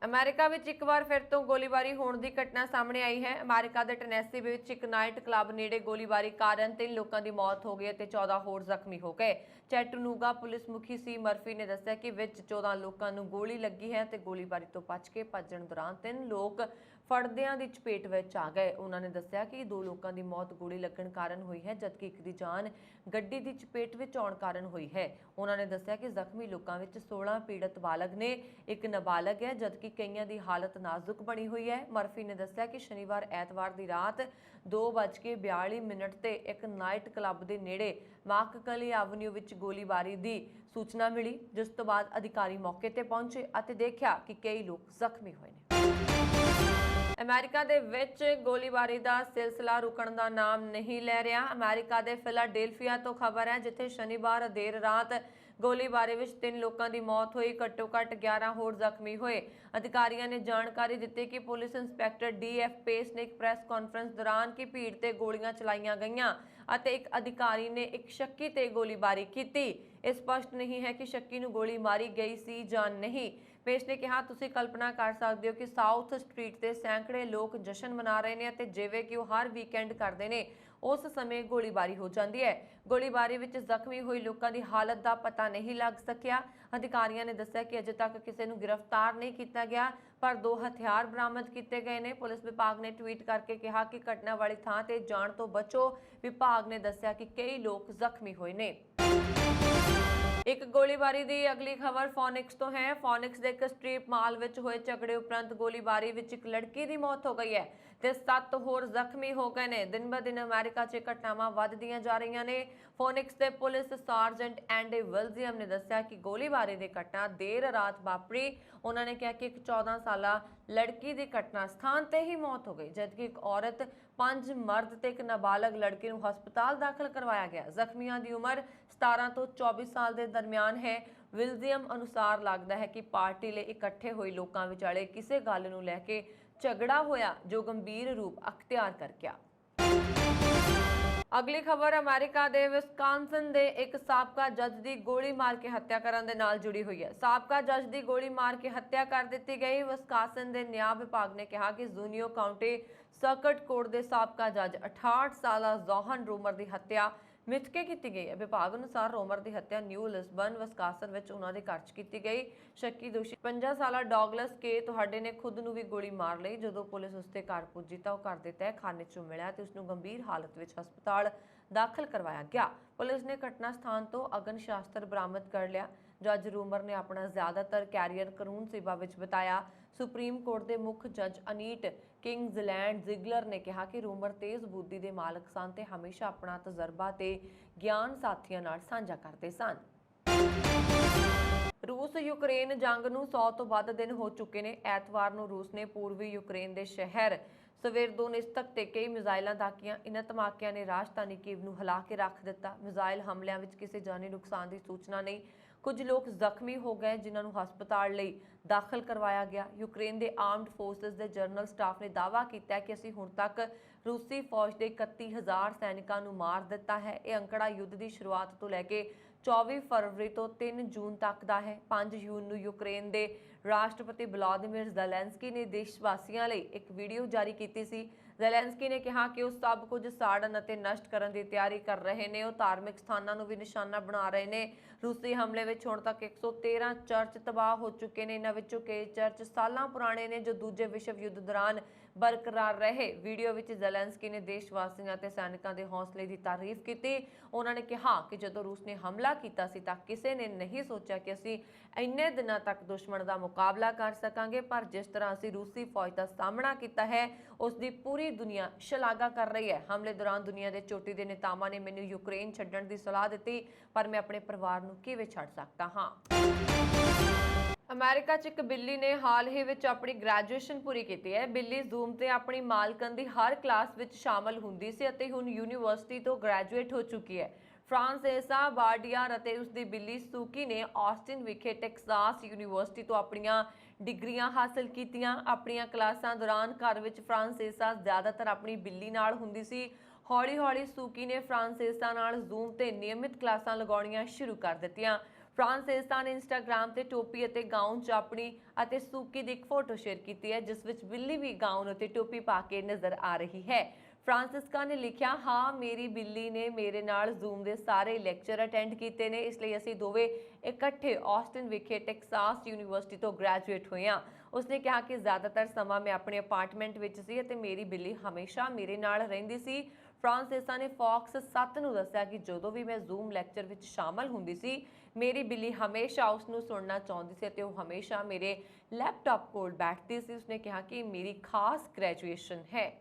Speaker 1: ਅਮਰੀਕਾ ਵਿੱਚ ਇੱਕ ਵਾਰ ਫਿਰ ਤੋਂ ਗੋਲੀਬਾਰੀ ਹੋਣ ਦੀ ਘਟਨਾ ਸਾਹਮਣੇ ਆਈ ਹੈ। ਅਮਰੀਕਾ ਦੇ ਟੈਨੇਸੀ ਵਿੱਚ ਇੱਕ ਨਾਈਟ ਕਲੱਬ ਨੇੜੇ ਗੋਲੀਬਾਰੀ ਕਾਰਨ 3 ਲੋਕਾਂ ਦੀ ਮੌਤ ਹੋ ਗਈ ਅਤੇ 14 ਹੋਰ ਜ਼ਖਮੀ ਹੋ ਗਏ। ਚੈਟਨੂਗਾ ਪੁਲਿਸ ਮੁਖੀ ਸੀ ਮਰਫੀ ਨੇ ਦੱਸਿਆ ਕਿ ਵਿੱਚ 14 ਲੋਕਾਂ ਨੂੰ ਗੋਲੀ ਲੱਗੀ ਹੈ ਤੇ ਗੋਲੀਬਾਰੀ ਤੋਂ ਬਚ ਕੇ ਭੱਜਣ ਦੌਰਾਨ 3 ਲੋਕ ਫੜਦਿਆਂ ਦੀ ਚਪੇਟ ਵਿੱਚ ਆ ਗਏ। ਉਹਨਾਂ ਨੇ ਦੱਸਿਆ ਕਿ 2 ਲੋਕਾਂ ਦੀ ਮੌਤ ਗੋਲੀ ਲੱਗਣ ਕਾਰਨ ਹੋਈ ਹੈ ਜਦਕਿ ਇੱਕ ਦੀ ਜਾਨ ਗੱਡੀ ਦੀ ਚਪੇਟ ਵਿੱਚ ਆਉਣ ਕਾਰਨ ਹੋਈ ਹੈ। ਉਹਨਾਂ ਨੇ ਦੱਸਿਆ ਕਿ ਜ਼ਖਮੀ ਲੋਕਾਂ ਵਿੱਚ 16 ਪੀੜਤ ਬਾਲਗ ਨੇ, ਇੱਕ ਨਾਬਾਲਗ ਹੈ ਜਦਕਿ ਕਈਆਂ ਦੀ ਹਾਲਤ ਨਾਜ਼ੁਕ ਬਣੀ ਹੋਈ ਹੈ। ਮਰਫੀ ਨੇ ਦੱਸਿਆ ਕਿ ਸ਼ਨੀਵਾਰ ਐਤਵਾਰ ਦੀ ਰਾਤ 2:42 ਤੇ ਇੱਕ ਨਾਈਟ ਕਲੱਬ ਦੇ ਨੇੜੇ ਮਾਕਕਲੀ ਐਵਨਿਊ ਵਿੱਚ ਗੋਲੀਬਾਰੀ ਦੀ ਸੂਚਨਾ ਮਿਲੀ, ਜਿਸ ਤੋਂ ਬਾਅਦ ਅਧਿਕਾਰੀ ਮੌਕੇ ਤੇ ਪਹੁੰਚੇ ਅਤੇ ਦੇਖਿਆ ਕਿ ਕਈ ਲੋਕ ਜ਼ਖਮੀ ਹੋਏ ਨੇ। ਅਮਰੀਕਾ ਦੇ ਵਿੱਚ ਗੋਲੀਬਾਰੀ ਦਾ ਸਿਲਸਿਲਾ ਰੁਕਣ ਦਾ ਨਾਮ ਨਹੀਂ ਲੈ ਰਿਹਾ। ਅਮਰੀਕਾ ਦੇ ਫਿਲਾਡੈਲਫੀਆ ਤੋਂ ਖਬਰ ਹੈ ਜਿੱਥੇ ਸ਼ਨੀਵਾਰ ਦੇਰ ਰਾਤ ਗੋਲੀਬਾਰੀ ਵਿੱਚ 3 ਲੋਕਾਂ ਦੀ ਮੌਤ ਹੋਈ, ਘੱਟੋ-ਘੱਟ 11 ਹੋਰ ਜ਼ਖਮੀ ਹੋਏ। ਅਧਿਕਾਰੀਆਂ ਨੇ ਜਾਣਕਾਰੀ ਦਿੱਤੀ ਕਿ ਪੁਲਿਸ ਇੰਸਪੈਕਟਰ ਡੀ.ਐਫ. ਪੇਸ ਨੇ ਇੱਕ ਪ੍ਰੈਸ ਕਾਨਫਰੰਸ ਦੌਰਾਨ ਕਿ ਭੀੜ ਤੇ ਗੋਲੀਆਂ ਚਲਾਈਆਂ ਗਈਆਂ ਅਤੇ ਇੱਕ ਅਧਿਕਾਰੀ ਨੇ ਇੱਕ ਸ਼ੱਕੀ ਤੇ ਗੋਲੀਬਾਰੀ ਕੀਤੀ। ਇਹ ਸਪਸ਼ਟ ਨਹੀਂ ਹੈ ਕਿ ਸ਼ੱਕੀ ਨੂੰ ਗੋਲੀ ਮਾਰੀ ਗਈ ਸੀ ਜਾਂ ਨਹੀਂ। ਪੇਸ ਨੇ ਕਿਹਾ, ਤੁਸੀਂ ਕਲਪਨਾ ਕਰ ਸਕਦੇ ਹੋ ਕਿ ਸਾਊਥ ਸਟਰੀਟ ਤੇ ਸੈਂਕੜੇ ਲੋਕ ਜਸ਼ਨ ਮਨਾ ਰਹੇ ਨੇ ਅਤੇ ਜਿਵੇਂ ਕਿ ਉਹ ਹਰ ਵੀਕਐਂਡ ਕਰਦੇ ਨੇ ਉਸ ਸਮੇਂ ਗੋਲੀਬਾਰੀ ਹੋ ਜਾਂਦੀ ਹੈ। ਗੋਲੀਬਾਰੀ ਵਿੱਚ ਜ਼ਖਮੀ ਹੋਏ ਲੋਕਾਂ ਦੀ ਹਾਲਤ ਦਾ ਪਤਾ ਨਹੀਂ ਲੱਗ ਸਕਿਆ। ਅਧਿਕਾਰੀਆਂ ਨੇ ਦੱਸਿਆ ਕਿ ਅਜੇ ਤੱਕ ਕਿਸੇ ਨੂੰ ਗ੍ਰਿਫਤਾਰ ਨਹੀਂ ਕੀਤਾ ਗਿਆ ਪਰ 2 ਹਥਿਆਰ ਬਰਾਮਦ ਕੀਤੇ ਗਏ ਨੇ। ਪੁਲਿਸ ਵਿਭਾਗ ਨੇ ਟਵੀਟ ਕਰਕੇ ਕਿਹਾ ਕਿ ਘਟਨਾ ਵਾਲੀ ਥਾਂ ਤੇ ਜਾਣ ਤੋਂ ਬਚੋ। ਵਿਭਾਗ ਨੇ ਦੱਸਿਆ ਕਿ ਕਈ ਲੋਕ ਜ਼ਖਮੀ ਹੋਏ ਨੇ। ਇੱਕ ਗੋਲੀਬਾਰੀ ਦੀ ਅਗਲੀ ਖਬਰ ਫੋਨਿਕਸ ਤੋਂ ਹੈ। ਫੋਨਿਕਸ ਦੇ ਇੱਕ ਸਟ੍ਰਿਪ ਮਾਲ ਵਿੱਚ ਹੋਏ ਝਗੜੇ ਉਪਰੰਤ ਗੋਲੀਬਾਰੀ ਵਿੱਚ ਇੱਕ ਲੜਕੀ ਦੀ ਮੌਤ ਹੋ ਗਈ ਹੈ ਤੇ 7 ਹੋਰ ਜ਼ਖਮੀ ਹੋ ਗਏ ਨੇ। ਦਿਨ-ਬ-ਦਿਨ ਅਮਰੀਕਾ 'ਚ ਘਟਨਾਵਾਂ ਵੱਧਦੀਆਂ ਜਾ ਰਹੀਆਂ ਨੇ। ਫੋਨਿਕਸ ਦੇ ਪੁਲਿਸ ਸਰਜੈਂਟ ਐਂਡੀ ਵਿਲਜ਼ੀਅਮ ਨੇ ਦੱਸਿਆ ਕਿ ਗੋਲੀਬਾਰੀ ਦੀ ਘਟਨਾ ਦੇਰ ਰਾਤ ਵਾਪਰੀ। ਉਹਨਾਂ ਨੇ ਕਿਹਾ ਕਿ ਇੱਕ 14 ਸਾਲਾ ਲੜਕੀ ਦੀ ਘਟਨਾ ਸਥਾਨ ਤੇ ਹੀ ਮੌਤ ਹੋ ਗਈ ਜਦਕਿ ਇੱਕ ਔਰਤ, 5 ਮਰਦ ਤੇ ਇੱਕ ਨਾਬਾਲਗ ਲੜਕੀ ਨੂੰ ਹਸਪਤਾਲ ਦਾਖਲ ਕਰਵਾਇਆ ਗਿਆ। ਜ਼ਖਮੀਆਂ ਦੀ ਉਮਰ 17 ਤੋਂ 24 ਸਾਲ ਦੇ ਦਰਮਿਆਨ ਹੈ। ਵਿਲਜ਼ੀਅਮ ਅਨੁਸਾਰ ਲੱਗਦਾ ਹੈ ਕਿ ਪਾਰਟੀ ਲਈ ਇਕੱਠੇ ਹੋਏ ਲੋਕਾਂ ਵਿਚਾਲੇ ਕਿਸੇ ਗੱਲ ਨੂੰ ਲੈ ਕੇ ਝਗੜਾ ਹੋਇਆ ਜੋ ਗੰਭੀਰ ਰੂਪ ਅਖਤਿਆਰ ਕਰ ਗਿਆ। ਅਗਲੀ ਖਬਰ ਅਮਰੀਕਾ ਦੇ ਵਿਸਕਾਂਸਨ ਦੇ ਇੱਕ ਸਾਬਕਾ ਜੱਜ ਦੀ ਗੋਲੀ ਮਾਰ ਕੇ ਹੱਤਿਆ ਕਰਨ ਦੇ ਨਾਲ ਜੁੜੀ ਹੋਈ ਹੈ। ਸਾਬਕਾ ਜੱਜ ਦੀ ਗੋਲੀ ਮਾਰ ਕੇ ਹੱਤਿਆ ਕਰ ਦਿੱਤੀ ਗਈ। ਵਿਸਕਾਂਸਨ ਦੇ ਨਿਆਂ ਵਿਭਾਗ ਨੇ ਕਿਹਾ ਕਿ ਜ਼ੂਨੀਓ ਕਾਉਂਟੀ ਸਰਕਟ ਕੋਰਟ ਦੇ ਸਾਬਕਾ ਜੱਜ 68 ਸਾਲਾ ਜੋਹਨ ਰੋਮਰ ਦੀ ਹੱਤਿਆ ਮਿੱਥ ਕੇ ਕੀਤੀ ਗਈ ਹੈ। ਵਿਭਾਗ ਅਨੁਸਾਰ ਰੋਮਰ ਦੀ ਹੱਤਿਆ ਨਿਊ ਲਿਸਬਨ, ਵਿਸਕਾਂਸਨ ਵਿੱਚ ਉਹਨਾਂ ਦੇ ਘਰ 'ਚ ਕੀਤੀ ਗਈ। ਸ਼ੱਕੀ ਦੋਸ਼ੀ 50 ਸਾਲਾ ਡੌਗਲਸ ਕੇ ਤੁਹਾਡੇ ਨੇ ਖੁਦ ਨੂੰ ਵੀ ਗੋਲੀ ਮਾਰ ਲਈ। ਜਦੋਂ ਪੁਲਿਸ ਉਸ ਦੇ ਘਰ ਪੁੱਜੀ ਤਾਂ ਉਹ ਘਰ ਦੇ ਤਹਿਖਾਨੇ 'ਚੋਂ ਮਿਲਿਆ ਤੇ ਉਸ ਨੂੰ ਗੰਭੀਰ ਹਾਲਤ ਵਿੱਚ ਹਸਪਤਾਲ ਦਾਖਲ ਕਰਵਾਇਆ ਗਿਆ। ਪੁਲਿਸ ਨੇ ਘਟਨਾ ਸਥਾਨ ਤੋਂ ਅਗਨ ਸ਼ਾਸਤਰ ਬਰਾਮਦ ਕਰ ਲਿਆ। ਜੱਜ ਰੋਮਰ ਨੇ ਆਪਣਾ ਜ਼ਿਆਦਾਤਰ ਕੈਰੀਅਰ ਕਾਨੂੰਨ ਸੇਵਾ ਵਿੱਚ ਬਿਤਾਇਆ। ਸੁਪਰੀਮ ਕੋਰਟ ਦੇ ਮੁੱਖ ਜੱਜ ਅਨੀਟ ਕਿੰਗਜ਼ਲੈਂਡ ਜ਼ਿਗਲਰ ਨੇ ਕਿਹਾ ਕਿ ਰੋਮਰ ਤੇਜ਼ ਬੁੱਧੀ ਦੇ ਮਾਲਕ ਸਨ ਤੇ ਹਮੇਸ਼ਾ ਆਪਣਾ ਤਜਰਬਾ ਤੇ ਗਿਆਨ ਸਾਥੀਆਂ ਨਾਲ ਸਾਂਝਾ ਕਰਦੇ ਸਨ। ਰੂਸ ਯੂਕਰੇਨ ਜੰਗ ਨੂੰ 100 ਤੋਂ ਵੱਧ ਦਿਨ ਹੋ ਚੁੱਕੇ ਨੇ। ਐਤਵਾਰ ਨੂੰ ਰੂਸ ਨੇ ਪੂਰਬੀ ਯੂਕਰੇਨ ਦੇ ਸ਼ਹਿਰ ਸਵੇਰੋਦੋਨੇਤਸਕ ਤੇ ਕਈ ਮਿਜ਼ਾਈਲਾਂ ਦਾਗੀਆਂ। ਇਨ੍ਹਾਂ ਧਮਾਕਿਆਂ ਨੇ ਰਾਜਧਾਨੀ ਕੀਵ ਨੂੰ ਹਿਲਾ ਕੇ ਰੱਖ ਦਿੱਤਾ। ਮਿਜ਼ਾਈਲ ਹਮਲਿਆਂ ਵਿੱਚ ਕਿਸੇ ਜਾਨੀ ਨੁਕਸਾਨ ਦੀ ਸੂਚਨਾ ਨਹੀਂ। ਕੁਝ ਲੋਕ ਜ਼ਖਮੀ ਹੋ ਗਏ ਜਿਨ੍ਹਾਂ ਨੂੰ ਹਸਪਤਾਲ ਲਈ ਦਾਖਲ ਕਰਵਾਇਆ ਗਿਆ। ਯੂਕਰੇਨ ਦੇ ਆਰਮਡ ਫੋਰਸਿਸ ਦੇ ਜਨਰਲ ਸਟਾਫ ਨੇ ਦਾਅਵਾ ਕੀਤਾ ਹੈ ਕਿ ਅਸੀਂ ਹੁਣ ਤੱਕ ਰੂਸੀ ਫੌਜ ਦੇ 31,000 ਸੈਨਿਕਾਂ ਨੂੰ ਮਾਰ ਦਿੱਤਾ ਹੈ। ਇਹ ਅੰਕੜਾ ਯੁੱਧ ਦੀ ਸ਼ੁਰੂਆਤ ਤੋਂ ਲੈ ਕੇ 24 ਫਰਵਰੀ ਤੋਂ 3 ਜੂਨ ਤੱਕ ਦਾ ਹੈ। 5 ਜੂਨ ਨੂੰ ਯੂਕਰੇਨ ਦੇ ਰਾਸ਼ਟਰਪਤੀ ਵਲਾਦੀਮੀਰ ਜ਼ੈਲੈਂਸਕੀ ਨੇ ਦੇਸ਼ ਵਾਸੀਆਂ ਲਈ ਇੱਕ ਵੀਡੀਓ ਜਾਰੀ ਕੀਤੀ ਸੀ। ਜ਼ੈਲੈਂਸਕੀ ਨੇ ਕਿਹਾ ਕਿ ਉਹ ਸਭ ਕੁਝ ਸਾੜਨ ਅਤੇ ਨਸ਼ਟ ਕਰਨ ਦੀ ਤਿਆਰੀ ਕਰ ਰਹੇ ਨੇ। ਉਹ ਧਾਰਮਿਕ ਸਥਾਨਾਂ ਨੂੰ ਵੀ ਨਿਸ਼ਾਨਾ ਬਣਾ ਰਹੇ ਨੇ। ਰੂਸੀ ਹਮਲੇ ਵਿੱਚ ਹੁਣ ਤੱਕ 113 ਚਰਚ ਤਬਾਹ ਹੋ ਚੁੱਕੇ ਨੇ। ਇਹਨਾਂ ਵਿੱਚੋਂ ਕਈ ਚਰਚ ਸਾਲਾਂ ਪੁਰਾਣੇ ਨੇ ਜੋ ਦੂਜੇ ਵਿਸ਼ਵ ਯੁੱਧ ਦੌਰਾਨ ਬਰਕਰਾਰ ਰਹੇ। ਵੀਡੀਓ ਵਿੱਚ ਜ਼ੈਲੈਂਸਕੀ ਨੇ ਦੇਸ਼ ਵਾਸੀਆਂ ਅਤੇ ਸੈਨਿਕਾਂ ਦੇ ਹੌਸਲੇ ਦੀ ਤਾਰੀਫ ਕੀਤੀ। ਉਹਨਾਂ ਨੇ ਕਿਹਾ ਕਿ ਜਦੋਂ ਰੂਸ ਨੇ ਹਮਲਾ ਕੀਤਾ ਸੀ ਤਾਂ ਕਿਸੇ ਨੇ ਨਹੀਂ ਸੋਚਿਆ ਕਿ ਅਸੀਂ ਇੰਨੇ ਦਿਨਾਂ ਤੱਕ ਦੁਸ਼ਮਣ ਦਾ ਮੁਕਾਬਲਾ ਕਰ ਸਕਾਂਗੇ, ਪਰ ਜਿਸ ਤਰ੍ਹਾਂ ਅਸੀਂ ਰੂਸੀ ਫੌਜ ਦਾ ਸਾਹਮਣਾ ਕੀਤਾ ਹੈ ਉਸ ਦੀ ਪੂਰੀ ਦੁਨੀਆ ਸ਼ਲਾਘਾ ਕਰ ਰਹੀ ਹੈ। ਹਮਲੇ ਦੌਰਾਨ ਦੁਨੀਆ ਦੇ ਚੋਟੀ ਦੇ ਨੇਤਾਵਾਂ ਨੇ ਮੈਨੂੰ ਯੂਕਰੇਨ ਛੱਡਣ ਦੀ ਸਲਾਹ ਦਿੱਤੀ, ਪਰ ਮੈਂ ਆਪਣੇ ਪਰਿਵਾਰ ਨੂੰ ਕਿਵੇਂ ਛੱਡ ਸਕਦਾ ਹਾਂ। ਅਮਰੀਕਾ 'ਚ ਇੱਕ ਬਿੱਲੀ ਨੇ ਹਾਲ ਹੀ ਵਿੱਚ ਆਪਣੀ ਗ੍ਰੈਜੂਏਸ਼ਨ ਪੂਰੀ ਕੀਤੀ ਹੈ। ਬਿੱਲੀ ਜ਼ੂਮ ਤੇ ਆਪਣੀ ਮਾਲਕਨ ਦੀ ਹਰ ਕਲਾਸ ਵਿੱਚ ਸ਼ਾਮਲ ਹੁੰਦੀ ਸੀ ਅਤੇ ਹੁਣ ਯੂਨੀਵਰਸਿਟੀ ਤੋਂ ਗ੍ਰੈਜੂਏਟ ਹੋ ਚੁੱਕੀ ਹੈ। ਫ੍ਰਾਂਸੇਸਾ ਬਾਰਡੀਆਰ ਅਤੇ ਉਸ ਦੀ ਬਿੱਲੀ ਸੂਕੀ ਨੇ ਆਸਟਿਨ ਵਿਖੇ ਟੈਕਸਾਸ ਯੂਨੀਵਰਸਿਟੀ ਤੋਂ ਆਪਣੀਆਂ ਡਿਗਰੀਆਂ ਹਾਸਲ ਕੀਤੀਆਂ। ਆਪਣੀਆਂ ਕਲਾਸਾਂ ਦੌਰਾਨ ਘਰ ਵਿੱਚ ਫ੍ਰਾਂਸੇਸਾ ਜ਼ਿਆਦਾਤਰ ਆਪਣੀ ਬਿੱਲੀ ਨਾਲ ਹੁੰਦੀ ਸੀ। ਹੌਲੀ-ਹੌਲੀ ਸੂਕੀ ਨੇ ਫ੍ਰਾਂਸੇਸਾ ਨਾਲ ਜ਼ੂਮ ਤੇ ਨਿਯਮਿਤ ਕਲਾਸਾਂ ਲਗਾਉਣੀਆਂ ਸ਼ੁਰੂ ਕਰ ਦਿੱਤੀਆਂ। ਫ੍ਰਾਂਸੇਸਾ ਨੇ ਇੰਸਟਾਗ੍ਰਾਮ ਤੇ ਟੋਪੀ ਅਤੇ ਗਾਊਨ 'ਚ ਆਪਣੀ ਅਤੇ ਸੂਕੀ ਦੀ ਇੱਕ ਫੋਟੋ ਸ਼ੇਅਰ ਕੀਤੀ ਹੈ, ਜਿਸ ਵਿੱਚ ਬਿੱਲੀ ਵੀ ਗਾਊਨ ਅਤੇ ਟੋਪੀ ਪਾ ਕੇ ਨਜ਼ਰ ਆ ਰਹੀ ਹੈ। ਫ੍ਰਾਂਸਿਸਕਾ ਨੇ ਲਿਖਿਆ, ਹਾਂ ਮੇਰੀ ਬਿੱਲੀ ਨੇ ਮੇਰੇ ਨਾਲ ਜ਼ੂਮ ਦੇ ਸਾਰੇ ਲੈਕਚਰ ਅਟੈਂਡ ਕੀਤੇ ਨੇ, ਇਸ ਲਈ ਅਸੀਂ ਦੋਵੇਂ ਇਕੱਠੇ ਆਸਟਿਨ ਵਿਖੇ ਟੈਕਸਾਸ ਯੂਨੀਵਰਸਿਟੀ ਤੋਂ ਗ੍ਰੈਜੂਏਟ ਹੋਏ ਹਾਂ। ਉਸਨੇ ਕਿਹਾ ਕਿ ਜ਼ਿਆਦਾਤਰ ਸਮਾਂ ਮੈਂ ਆਪਣੇ ਅਪਾਰਟਮੈਂਟ ਵਿੱਚ ਸੀ ਅਤੇ ਮੇਰੀ ਬਿੱਲੀ ਹਮੇਸ਼ਾ ਮੇਰੇ ਨਾਲ ਰਹਿੰਦੀ ਸੀ। ਫ੍ਰਾਂਸਿਸਾ ਨੇ ਫੌਕਸ 7 ਨੂੰ ਦੱਸਿਆ ਕਿ ਜਦੋਂ ਵੀ ਮੈਂ ਜ਼ੂਮ ਲੈਕਚਰ ਵਿੱਚ ਸ਼ਾਮਲ ਹੁੰਦੀ ਸੀ, ਮੇਰੀ ਬਿੱਲੀ ਹਮੇਸ਼ਾ ਉਸ ਨੂੰ ਸੁਣਨਾ ਚਾਹੁੰਦੀ ਸੀ ਅਤੇ ਉਹ ਹਮੇਸ਼ਾ ਮੇਰੇ ਲੈਪਟਾਪ ਕੋਲ ਬੈਠਦੀ ਸੀ। ਉਸਨੇ ਕਿਹਾ ਕਿ ਮੇਰੀ ਖਾਸ ਗ੍ਰੈਜੂਏਸ਼ਨ ਹੈ।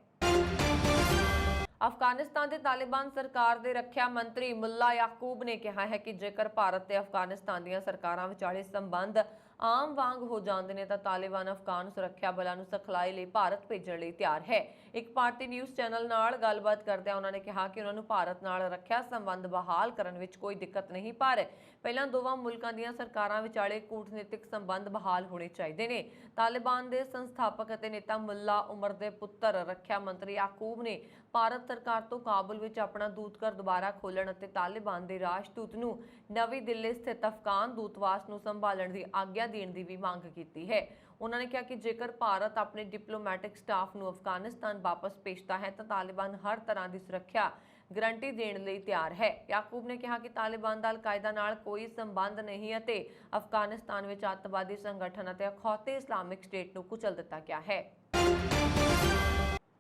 Speaker 1: ਅਫਗਾਨਿਸਤਾਨ ਦੇ ਤਾਲਿਬਾਨ ਸਰਕਾਰ ਦੇ ਰੱਖਿਆ ਮੰਤਰੀ ਮੁੱਲਾ ਯਾਕੂਬ ਨੇ ਕਿਹਾ ਹੈ ਕਿ ਜੇਕਰ ਭਾਰਤ ਤੇ ਅਫਗਾਨਿਸਤਾਨ ਦੀਆਂ ਸਰਕਾਰਾਂ ਵਿਚਾਲੇ ਸੰਬੰਧ ਆਮ ਵਾਂਗ ਹੋ ਜਾਂਦੇ ਨੇ ਤਾਂ ਤਾਲਿਬਾਨ ਅਫਗਾਨ ਸੁਰੱਖਿਆ ਬਲਾਂ ਨੂੰ ਸਿਖਲਾਈ ਲਈ ਭਾਰਤ ਭੇਜਣ ਲਈ ਤਿਆਰ ਹੈ। ਇੱਕ ਭਾਰਤੀ ਨਿਊਜ਼ ਚੈਨਲ ਨਾਲ ਗੱਲਬਾਤ ਕਰਦਿਆਂ ਉਹਨਾਂ ਨੇ ਕਿਹਾ ਕਿ ਉਹਨਾਂ ਨੂੰ ਭਾਰਤ ਨਾਲ ਰੱਖਿਆ ਸੰਬੰਧ ਬਹਾਲ ਕਰਨ ਵਿੱਚ ਕੋਈ ਦਿੱਕਤ ਨਹੀਂ, ਪਰ ਪਹਿਲਾਂ ਦੋਵਾਂ ਮੁਲਕਾਂ ਦੀਆਂ ਸਰਕਾਰਾਂ ਵਿਚਾਲੇ ਕੂਟਨੀਤਿਕ ਸੰਬੰਧ ਬਹਾਲ ਹੋਣੇ ਚਾਹੀਦੇ ਨੇ। ਤਾਲਿਬਾਨ ਦੇ ਸੰਸਥਾਪਕ ਅਤੇ ਨੇਤਾ ਮੁੱਲਾ ਉਮਰ ਦੇ ਪੁੱਤਰ ਰੱਖਿਆ ਮੰਤਰੀ ਯਾਕੂਬ ਨੇ ਭਾਰਤ ਸਰਕਾਰ ਤੋਂ ਕਾਬੁਲ ਵਿੱਚ ਆਪਣਾ ਦੂਤਘਰ ਦੁਬਾਰਾ ਖੋਲ੍ਹਣ ਅਤੇ ਤਾਲਿਬਾਨ ਦੇ ਰਾਜਦੂਤ ਨੂੰ ਨਵੀਂ ਦਿੱਲੀ ਸਥਿਤ ਅਫਗਾਨ ਦੂਤਵਾਸ ਨੂੰ ਸੰਭਾਲਣ ਦੀ ਆਗਿਆ ਦੇਣ ਦੀ ਵੀ ਮੰਗ ਕੀਤੀ ਹੈ। ਉਹਨਾਂ ਨੇ ਕਿਹਾ ਕਿ ਜੇਕਰ ਭਾਰਤ ਆਪਣੇ ਡਿਪਲੋਮੈਟਿਕ ਸਟਾਫ ਨੂੰ ਅਫਗਾਨਿਸਤਾਨ ਵਾਪਸ ਭੇਜਦਾ ਹੈ ਤਾਂ ਤਾਲਿਬਾਨ ਹਰ ਤਰ੍ਹਾਂ ਦੀ ਸੁਰੱਖਿਆ ਗਰੰਟੀ ਦੇਣ ਲਈ ਤਿਆਰ ਹੈ। ਯਾਕੂਬ ਨੇ ਕਿਹਾ ਕਿ ਤਾਲਿਬਾਨ ਦਾ ਅਲ-ਕਾਇਦਾ ਨਾਲ ਕੋਈ ਸੰਬੰਧ ਨਹੀਂ ਅਤੇ ਅਫਗਾਨਿਸਤਾਨ ਵਿੱਚ ਅੱਤਵਾਦੀ ਸੰਗਠਨ ਅਤੇ ਅਖੌਤੀ ਇਸਲਾਮਿਕ ਸਟੇਟ ਨੂੰ ਕੁਚਲ ਦਿੱਤਾ ਗਿਆ ਹੈ।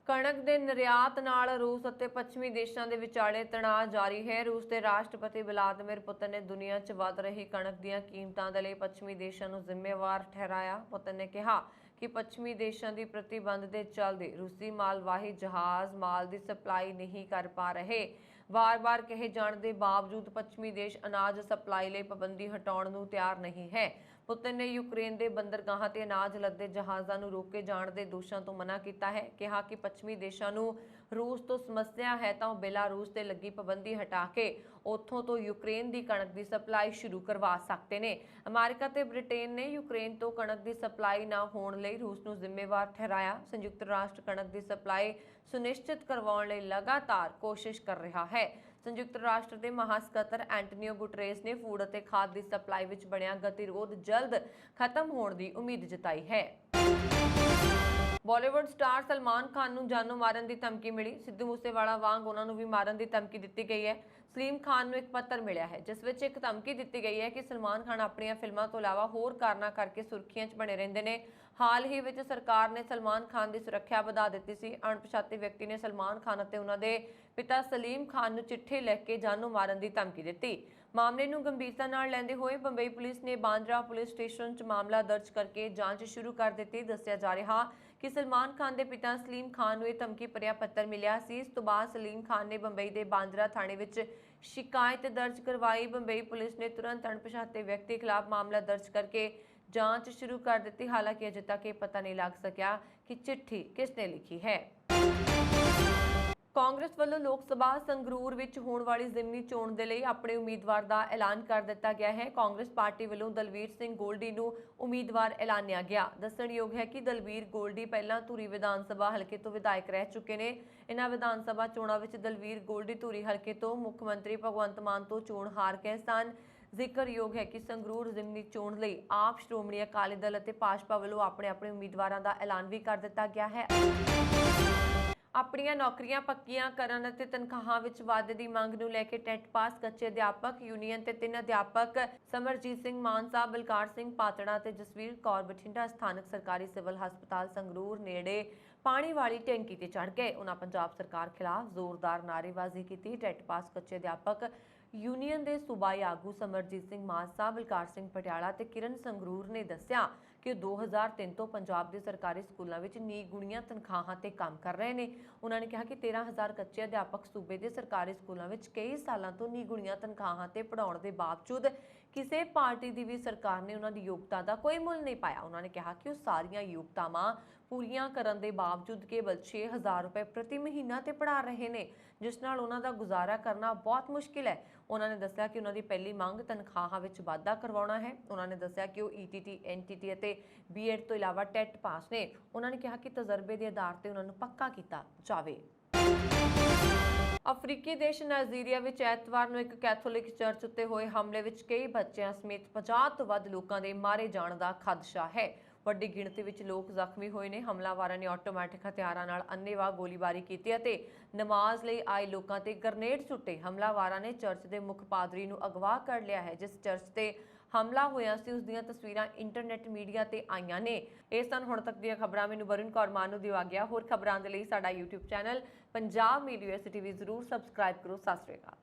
Speaker 1: ਕਣਕ ਦੇ ਨਿਰਯਾਤ ਨਾਲ ਰੂਸ ਅਤੇ ਪੱਛਮੀ ਦੇਸ਼ਾਂ ਦੇ ਵਿਚਾਲੇ ਤਣਾਅ ਜਾਰੀ ਹੈ। ਰੂਸ ਦੇ ਰਾਸ਼ਟਰਪਤੀ ਵਲਾਦੀਮੀਰ ਪੁਤਿਨ ਨੇ ਦੁਨੀਆ 'ਚ ਵਧ ਰਹੀ ਕਣਕ ਦੀਆਂ ਕੀਮਤਾਂ ਦੇ ਲਈ ਪੱਛਮੀ ਦੇਸ਼ਾਂ ਨੂੰ ਜ਼ਿੰਮੇਵਾਰ ਠਹਿਰਾਇਆ। ਪੁਤਿਨ ਨੇ ਕਿਹਾ ਕਿ ਪੱਛਮੀ ਦੇਸ਼ਾਂ ਦੀ ਪ੍ਰਤੀਬੰਧ ਦੇ ਚੱਲਦੇ ਰੂਸੀ ਮਾਲਵਾਹੀ ਜਹਾਜ਼ ਮਾਲ ਦੀ ਸਪਲਾਈ ਨਹੀਂ ਕਰ ਪਾ ਰਹੇ। ਵਾਰ-ਵਾਰ ਕਹੇ ਜਾਣ ਦੇ ਬਾਵਜੂਦ ਪੱਛਮੀ ਦੇਸ਼ ਅਨਾਜ ਸਪਲਾਈ ਲਈ ਪਾਬੰਦੀ ਹਟਾਉਣ ਨੂੰ ਤਿਆਰ ਨਹੀਂ ਹੈ। ਪੁਤਿਨ ਨੇ ਯੂਕਰੇਨ ਦੇ ਬੰਦਰਗਾਹਾਂ ਤੇ ਅਨਾਜ ਲੱਦੇ ਜਹਾਜ਼ਾਂ ਨੂੰ ਰੋਕੇ ਜਾਣ ਦੇ ਦੋਸ਼ਾਂ ਤੋਂ ਮਨਾ ਕੀਤਾ ਹੈ। ਕਿਹਾ ਕਿ ਪੱਛਮੀ ਦੇਸ਼ਾਂ ਨੂੰ ਰੂਸ ਤੋਂ ਸਮੱਸਿਆ ਹੈ ਤਾਂ ਉਹ ਬੇਲਾਰੂਸ ਤੇ ਲੱਗੀ ਪਾਬੰਦੀ ਹਟਾ ਕੇ ਉੱਥੋਂ ਤੋਂ ਯੂਕਰੇਨ ਦੀ ਕਣਕ ਦੀ ਸਪਲਾਈ ਸ਼ੁਰੂ ਕਰਵਾ ਸਕਦੇ ਨੇ। ਅਮਰੀਕਾ ਤੇ ਬ੍ਰਿਟੇਨ ਨੇ ਯੂਕਰੇਨ ਤੋਂ ਕਣਕ ਦੀ ਸਪਲਾਈ ਨਾ ਹੋਣ ਲਈ ਰੂਸ ਨੂੰ ਜ਼ਿੰਮੇਵਾਰ ਠਹਿਰਾਇਆ। ਸੰਯੁਕਤ ਰਾਸ਼ਟਰ ਕਣਕ ਦੀ ਸਪਲਾਈ ਸੁਨਿਸ਼ਚਿਤ ਕਰਵਾਉਣ ਲਈ ਲਗਾਤਾਰ ਕੋਸ਼ਿਸ਼ ਕਰ ਰਿਹਾ ਹੈ। ਸੰਯੁਕਤ ਰਾਸ਼ਟਰ ਦੇ ਮਹਾਸਕੱਤਰ ਐਂਟੋਨੀਓ ਗੁਟਰੇਸ ਨੇ ਫੂਡ ਅਤੇ ਖਾਦ ਦੀ ਸਪਲਾਈ ਵਿੱਚ ਬਣਿਆ ਗਤੀਰੋਧ ਜਲਦ ਖਤਮ ਹੋਣ ਦੀ ਉਮੀਦ ਜਤਾਈ ਹੈ। ਬਾਲੀਵੁੱਡ ਸਟਾਰ ਸਲਮਾਨ ਖਾਨ ਨੂੰ ਜਾਨੋਂ ਮਾਰਨ ਦੀ ਧਮਕੀ ਮਿਲੀ। ਸਿੱਧੂ ਮੂਸੇਵਾਲਾ ਵਾਂਗ ਉਹਨਾਂ ਨੂੰ ਵੀ ਮਾਰਨ ਦੀ ਧਮਕੀ ਦਿੱਤੀ ਗਈ ਹੈ। ਸਲੀਮ ਖਾਨ ਨੂੰ ਇੱਕ ਪੱਤਰ ਮਿਲਿਆ ਹੈ ਜਿਸ ਵਿੱਚ ਇੱਕ ਧਮਕੀ ਦਿੱਤੀ ਗਈ ਹੈ ਕਿ ਸਲਮਾਨ ਖਾਨ ਆਪਣੀਆਂ ਫਿਲਮਾਂ ਤੋਂ ਇਲਾਵਾ ਹੋਰ ਕਾਰਨਾਂ ਕਰਕੇ ਸੁਰਖੀਆਂ 'ਚ ਬਣੇ ਰਹਿੰਦੇ ਨੇ। ਹਾਲ ਹੀ ਵਿੱਚ ਸਰਕਾਰ ਨੇ ਸਲਮਾਨ ਖਾਨ ਦੀ ਸੁਰੱਖਿਆ ਵਧਾ ਦਿੱਤੀ ਸੀ। ਅਣਪਛਾਤੇ ਵਿਅਕਤੀ ਨੇ ਸਲਮਾਨ ਖਾਨ ਅਤੇ ਉਹਨਾਂ ਦੇ ਪਿਤਾ ਸਲੀਮ ਖਾਨ ਨੂੰ ਚਿੱਠੀ ਲਿਖ ਕੇ ਜਾਨੋਂ ਮਾਰਨ ਦੀ ਧਮਕੀ ਦਿੱਤੀ। ਮਾਮਲੇ ਨੂੰ ਗੰਭੀਰਤਾ ਨਾਲ ਲੈਂਦੇ ਹੋਏ ਬੰਬਈ ਪੁਲਿਸ ਨੇ ਬਾਂਦਰਾ ਪੁਲਿਸ ਸਟੇਸ਼ਨ 'ਚ ਮਾਮਲਾ ਦਰਜ ਕਰਕੇ ਜਾਂਚ ਸ਼ੁਰੂ ਕਰ ਦਿੱਤੀ। ਦੱਸਿਆ ਜਾ ਰਿਹਾ ਕਿ ਸਲਮਾਨ ਖਾਨ ਦੇ ਪਿਤਾ ਸਲੀਮ ਖਾਨ ਨੂੰ ਇਹ ਧਮਕੀ ਭਰਿਆ ਪੱਤਰ ਮਿਲਿਆ ਸੀ। ਇਸ ਤੋਂ ਬਾਅਦ ਸਲੀਮ ਖਾਨ ਨੇ ਬੰਬਈ ਦੇ ਬਾਂਦਰਾ ਥਾਣੇ ਵਿੱਚ ਸ਼ਿਕਾਇਤ ਦਰਜ ਕਰਵਾਈ। ਬੰਬਈ ਪੁਲਿਸ ਨੇ ਤੁਰੰਤ ਅਣਪਛਾਤੇ ਵਿਅਕਤੀ ਖਿਲਾਫ ਮਾਮਲਾ ਦਰਜ ਕਰਕੇ ਜਾਂਚ ਸ਼ੁਰੂ ਕਰ ਦਿੱਤੀ। ਹਾਲਾਂਕਿ ਅਜੇ ਤੱਕ ਇਹ ਪਤਾ ਨਹੀਂ ਲੱਗ ਸਕਿਆ ਕਿ ਚਿੱਠੀ ਕਿਸਨੇ ਲਿਖੀ ਹੈ। ਕਾਂਗਰਸ ਵੱਲੋਂ ਲੋਕ ਸਭਾ ਸੰਗਰੂਰ ਵਿੱਚ ਹੋਣ ਵਾਲੀ ਜ਼ਿਮਨੀ ਚੋਣ ਦੇ ਲਈ ਆਪਣੇ ਉਮੀਦਵਾਰ ਦਾ ਐਲਾਨ ਕਰ ਦਿੱਤਾ ਗਿਆ ਹੈ। ਕਾਂਗਰਸ ਪਾਰਟੀ ਵੱਲੋਂ ਦਲਵੀਰ ਸਿੰਘ ਗੋਲਡੀ ਨੂੰ ਉਮੀਦਵਾਰ ਐਲਾਨਿਆ ਗਿਆ। ਦੱਸਣਯੋਗ ਹੈ ਕਿ ਦਲਵੀਰ ਗੋਲਡੀ ਪਹਿਲਾਂ ਧੂਰੀ ਵਿਧਾਨ ਸਭਾ ਹਲਕੇ ਤੋਂ ਵਿਧਾਇਕ ਰਹਿ ਚੁੱਕੇ ਨੇ। ਇਹਨਾਂ ਵਿਧਾਨ ਸਭਾ ਚੋਣਾਂ ਵਿੱਚ ਦਲਵੀਰ ਗੋਲਡੀ ਧੂਰੀ ਹਲਕੇ ਤੋਂ ਮੁੱਖ ਮੰਤਰੀ ਭਗਵੰਤ ਮਾਨ ਤੋਂ ਚੋਣ ਹਾਰ ਗਏ ਸਨ। ਜ਼ਿਕਰਯੋਗ ਹੈ ਕਿ ਸੰਗਰੂਰ ਜ਼ਿਮਨੀ ਚੋਣ ਲਈ ਆਪ ਸ਼੍ਰੋਮਣੀ ਅਕਾਲੀ ਦਲ ਅਤੇ ਭਾਜਪਾ ਵੱਲੋਂ ਆਪਣੇ ਉਮੀਦਵਾਰਾਂ ਦਾ ਐਲਾਨ ਵੀ ਕਰ ਦਿੱਤਾ ਗਿਆ ਹੈ। ਆਪਣੀਆਂ ਨੌਕਰੀਆਂ ਪੱਕੀਆਂ ਕਰਨ ਅਤੇ ਤਨਖਾਹਾਂ ਵਿੱਚ ਵਾਧੇ ਦੀ ਮੰਗ ਨੂੰ ਲੈ ਕੇ ਟੈਟ ਪਾਸ ਕੱਚੇ ਅਧਿਆਪਕ ਯੂਨੀਅਨ ਤੇ 3 ਅਧਿਆਪਕ ਸਮਰਜੀਤ ਸਿੰਘ ਮਾਨਸਾ, ਬਲਕਾਰ ਸਿੰਘ ਪਾਤੜਾ ਤੇ ਜਸਵੀਰ ਕੌਰ ਬਠਿੰਡਾ ਸਥਾਨਕ ਸਰਕਾਰੀ ਸਿਵਲ ਹਸਪਤਾਲ ਸੰਗਰੂਰ ਨੇੜੇ ਪਾਣੀ ਵਾਲੀ ਟੈਂਕੀ ਤੇ ਚੜ੍ਹ ਗਏ। ਉਹਨਾਂ ਪੰਜਾਬ ਸਰਕਾਰ ਖਿਲਾਫ ਜ਼ੋਰਦਾਰ ਨਾਅਰੇਬਾਜ਼ੀ ਕੀਤੀ। ਟੈਟ ਪਾਸ ਕੱਚੇ ਅਧਿਆਪਕ ਯੂਨੀਅਨ ਦੇ ਸੂਬਾਈ ਆਗੂ ਸਮਰਜੀਤ ਸਿੰਘ ਮਾਨਸਾ, ਬਲਕਾਰ ਸਿੰਘ ਪਟਿਆਲਾ ਤੇ ਕਿਰਨ ਸੰਗਰੂਰ ਨੇ ਦੱਸਿਆ ਕਿ 2003 ਤੋਂ ਪੰਜਾਬ ਦੇ ਸਰਕਾਰੀ ਸਕੂਲਾਂ ਵਿੱਚ ਨਿਗੁਣੀਆਂ ਤਨਖਾਹਾਂ ਤੇ ਕੰਮ ਕਰ ਰਹੇ ਨੇ। ਉਹਨਾਂ ਨੇ ਕਿਹਾ ਕਿ 13,000 ਕੱਚੇ ਅਧਿਆਪਕ ਸੂਬੇ ਦੇ ਸਰਕਾਰੀ ਸਕੂਲਾਂ ਵਿੱਚ ਕਈ ਸਾਲਾਂ ਤੋਂ ਨਿਗੁਣੀਆਂ ਤਨਖਾਹਾਂ ਤੇ ਪੜਾਉਣ ਦੇ ਬਾਵਜੂਦ ਕਿਸੇ ਪਾਰਟੀ ਦੀ ਵੀ ਸਰਕਾਰ ਨੇ ਉਹਨਾਂ ਦੀ ਯੋਗਤਾ ਦਾ ਕੋਈ ਮੁੱਲ ਨਹੀਂ ਪਾਇਆ। ਉਹਨਾਂ ਨੇ ਕਿਹਾ ਕਿ ਉਹ ਸਾਰੀਆਂ ਯੋਗਤਾਵਾਂ ਪੂਰੀਆਂ ਕਰਨ ਦੇ ਬਾਵਜੂਦ ਕੇਵਲ 6,000 ਰੁਪਏ ਪ੍ਰਤੀ ਮਹੀਨਾ ਤੇ ਪੜਾ ਰਹੇ ਨੇ, ਜਿਸ ਨਾਲ ਉਹਨਾਂ ਦਾ ਗੁਜ਼ਾਰਾ ਕਰਨਾ ਬਹੁਤ ਮੁਸ਼ਕਿਲ ਹੈ। ਉਹਨਾਂ ਨੇ ਦੱਸਿਆ ਕਿ ਉਹਨਾਂ ਦੀ ਪਹਿਲੀ ਮੰਗ ਤਨਖਾਹਾਂ ਵਿੱਚ ਵਾਧਾ ਕਰਵਾਉਣਾ ਹੈ। ਉਹਨਾਂ ਨੇ ਦੱਸਿਆ ਕਿ ਉਹ ਈਟੀਟੀ, ਐਨਟੀਟੀ ਅਤੇ ਬੀਐਡ ਤੋਂ ਇਲਾਵਾ ਟੈਟ ਪਾਸ ਨੇ। ਉਹਨਾਂ ਨੇ ਕਿਹਾ ਕਿ ਤਜਰਬੇ ਦੇ ਆਧਾਰ ਤੇ ਉਹਨਾਂ ਨੂੰ ਪੱਕਾ ਕੀਤਾ ਜਾਵੇ। ਅਫਰੀਕੀ ਦੇਸ਼ ਨਾਈਜੀਰੀਆ ਵਿੱਚ ਐਤਵਾਰ ਨੂੰ ਇੱਕ ਕੈਥੋਲਿਕ ਚਰਚ ਉੱਤੇ ਹੋਏ ਹਮਲੇ ਵਿੱਚ ਕਈ ਬੱਚਿਆਂ ਸਮੇਤ 50 ਤੋਂ ਵੱਧ ਲੋਕਾਂ ਦੇ ਮਾਰੇ ਜਾਣ ਦਾ ਖਦਸ਼ਾ ਹੈ। ਵੱਡੀ ਗਿਣਤੀ ਵਿੱਚ ਲੋਕ ਜ਼ਖਮੀ ਹੋਏ ਨੇ। ਹਮਲਾਵਰਾਂ ਨੇ ਆਟੋਮੈਟਿਕ ਹਥਿਆਰਾਂ ਨਾਲ ਅੰਨ੍ਹੇਵਾਹ ਗੋਲੀਬਾਰੀ ਕੀਤੀ ਅਤੇ ਨਮਾਜ਼ ਲਈ ਆਏ ਲੋਕਾਂ ਤੇ ਗ੍ਰਨੇਡ ਸੁੱਟੇ। ਹਮਲਾਵਰਾਂ ਨੇ ਚਰਚ ਦੇ ਮੁੱਖ ਪਾਦਰੀ ਨੂੰ ਅਗਵਾ ਕਰ ਲਿਆ ਹੈ। ਜਿਸ ਚਰਚ ਤੇ ਹਮਲਾ ਹੋਇਆ ਸੀ ਉਸ ਦੀਆਂ ਤਸਵੀਰਾਂ ਇੰਟਰਨੈਟ ਮੀਡੀਆ ਤੇ ਆਈਆਂ ਨੇ। ਇਹ ਸਨ ਹੁਣ ਤੱਕ ਦੀਆਂ ਖਬਰਾਂ। ਮੈਨੂੰ ਵਰੁਣ ਕੌਰ ਮਾਨ ਨੂੰ ਦਿਵਾ ਗਿਆ। ਹੋਰ ਖਬਰਾਂ ਦੇ ਲਈ ਸਾਡਾ YouTube channel Punjab media TV ਜ਼ਰੂਰ ਸਬਸਕ੍ਰਾਈਬ ਕਰੋ। ਸਤਿ ਸ਼੍ਰੀ ਅਕਾਲ।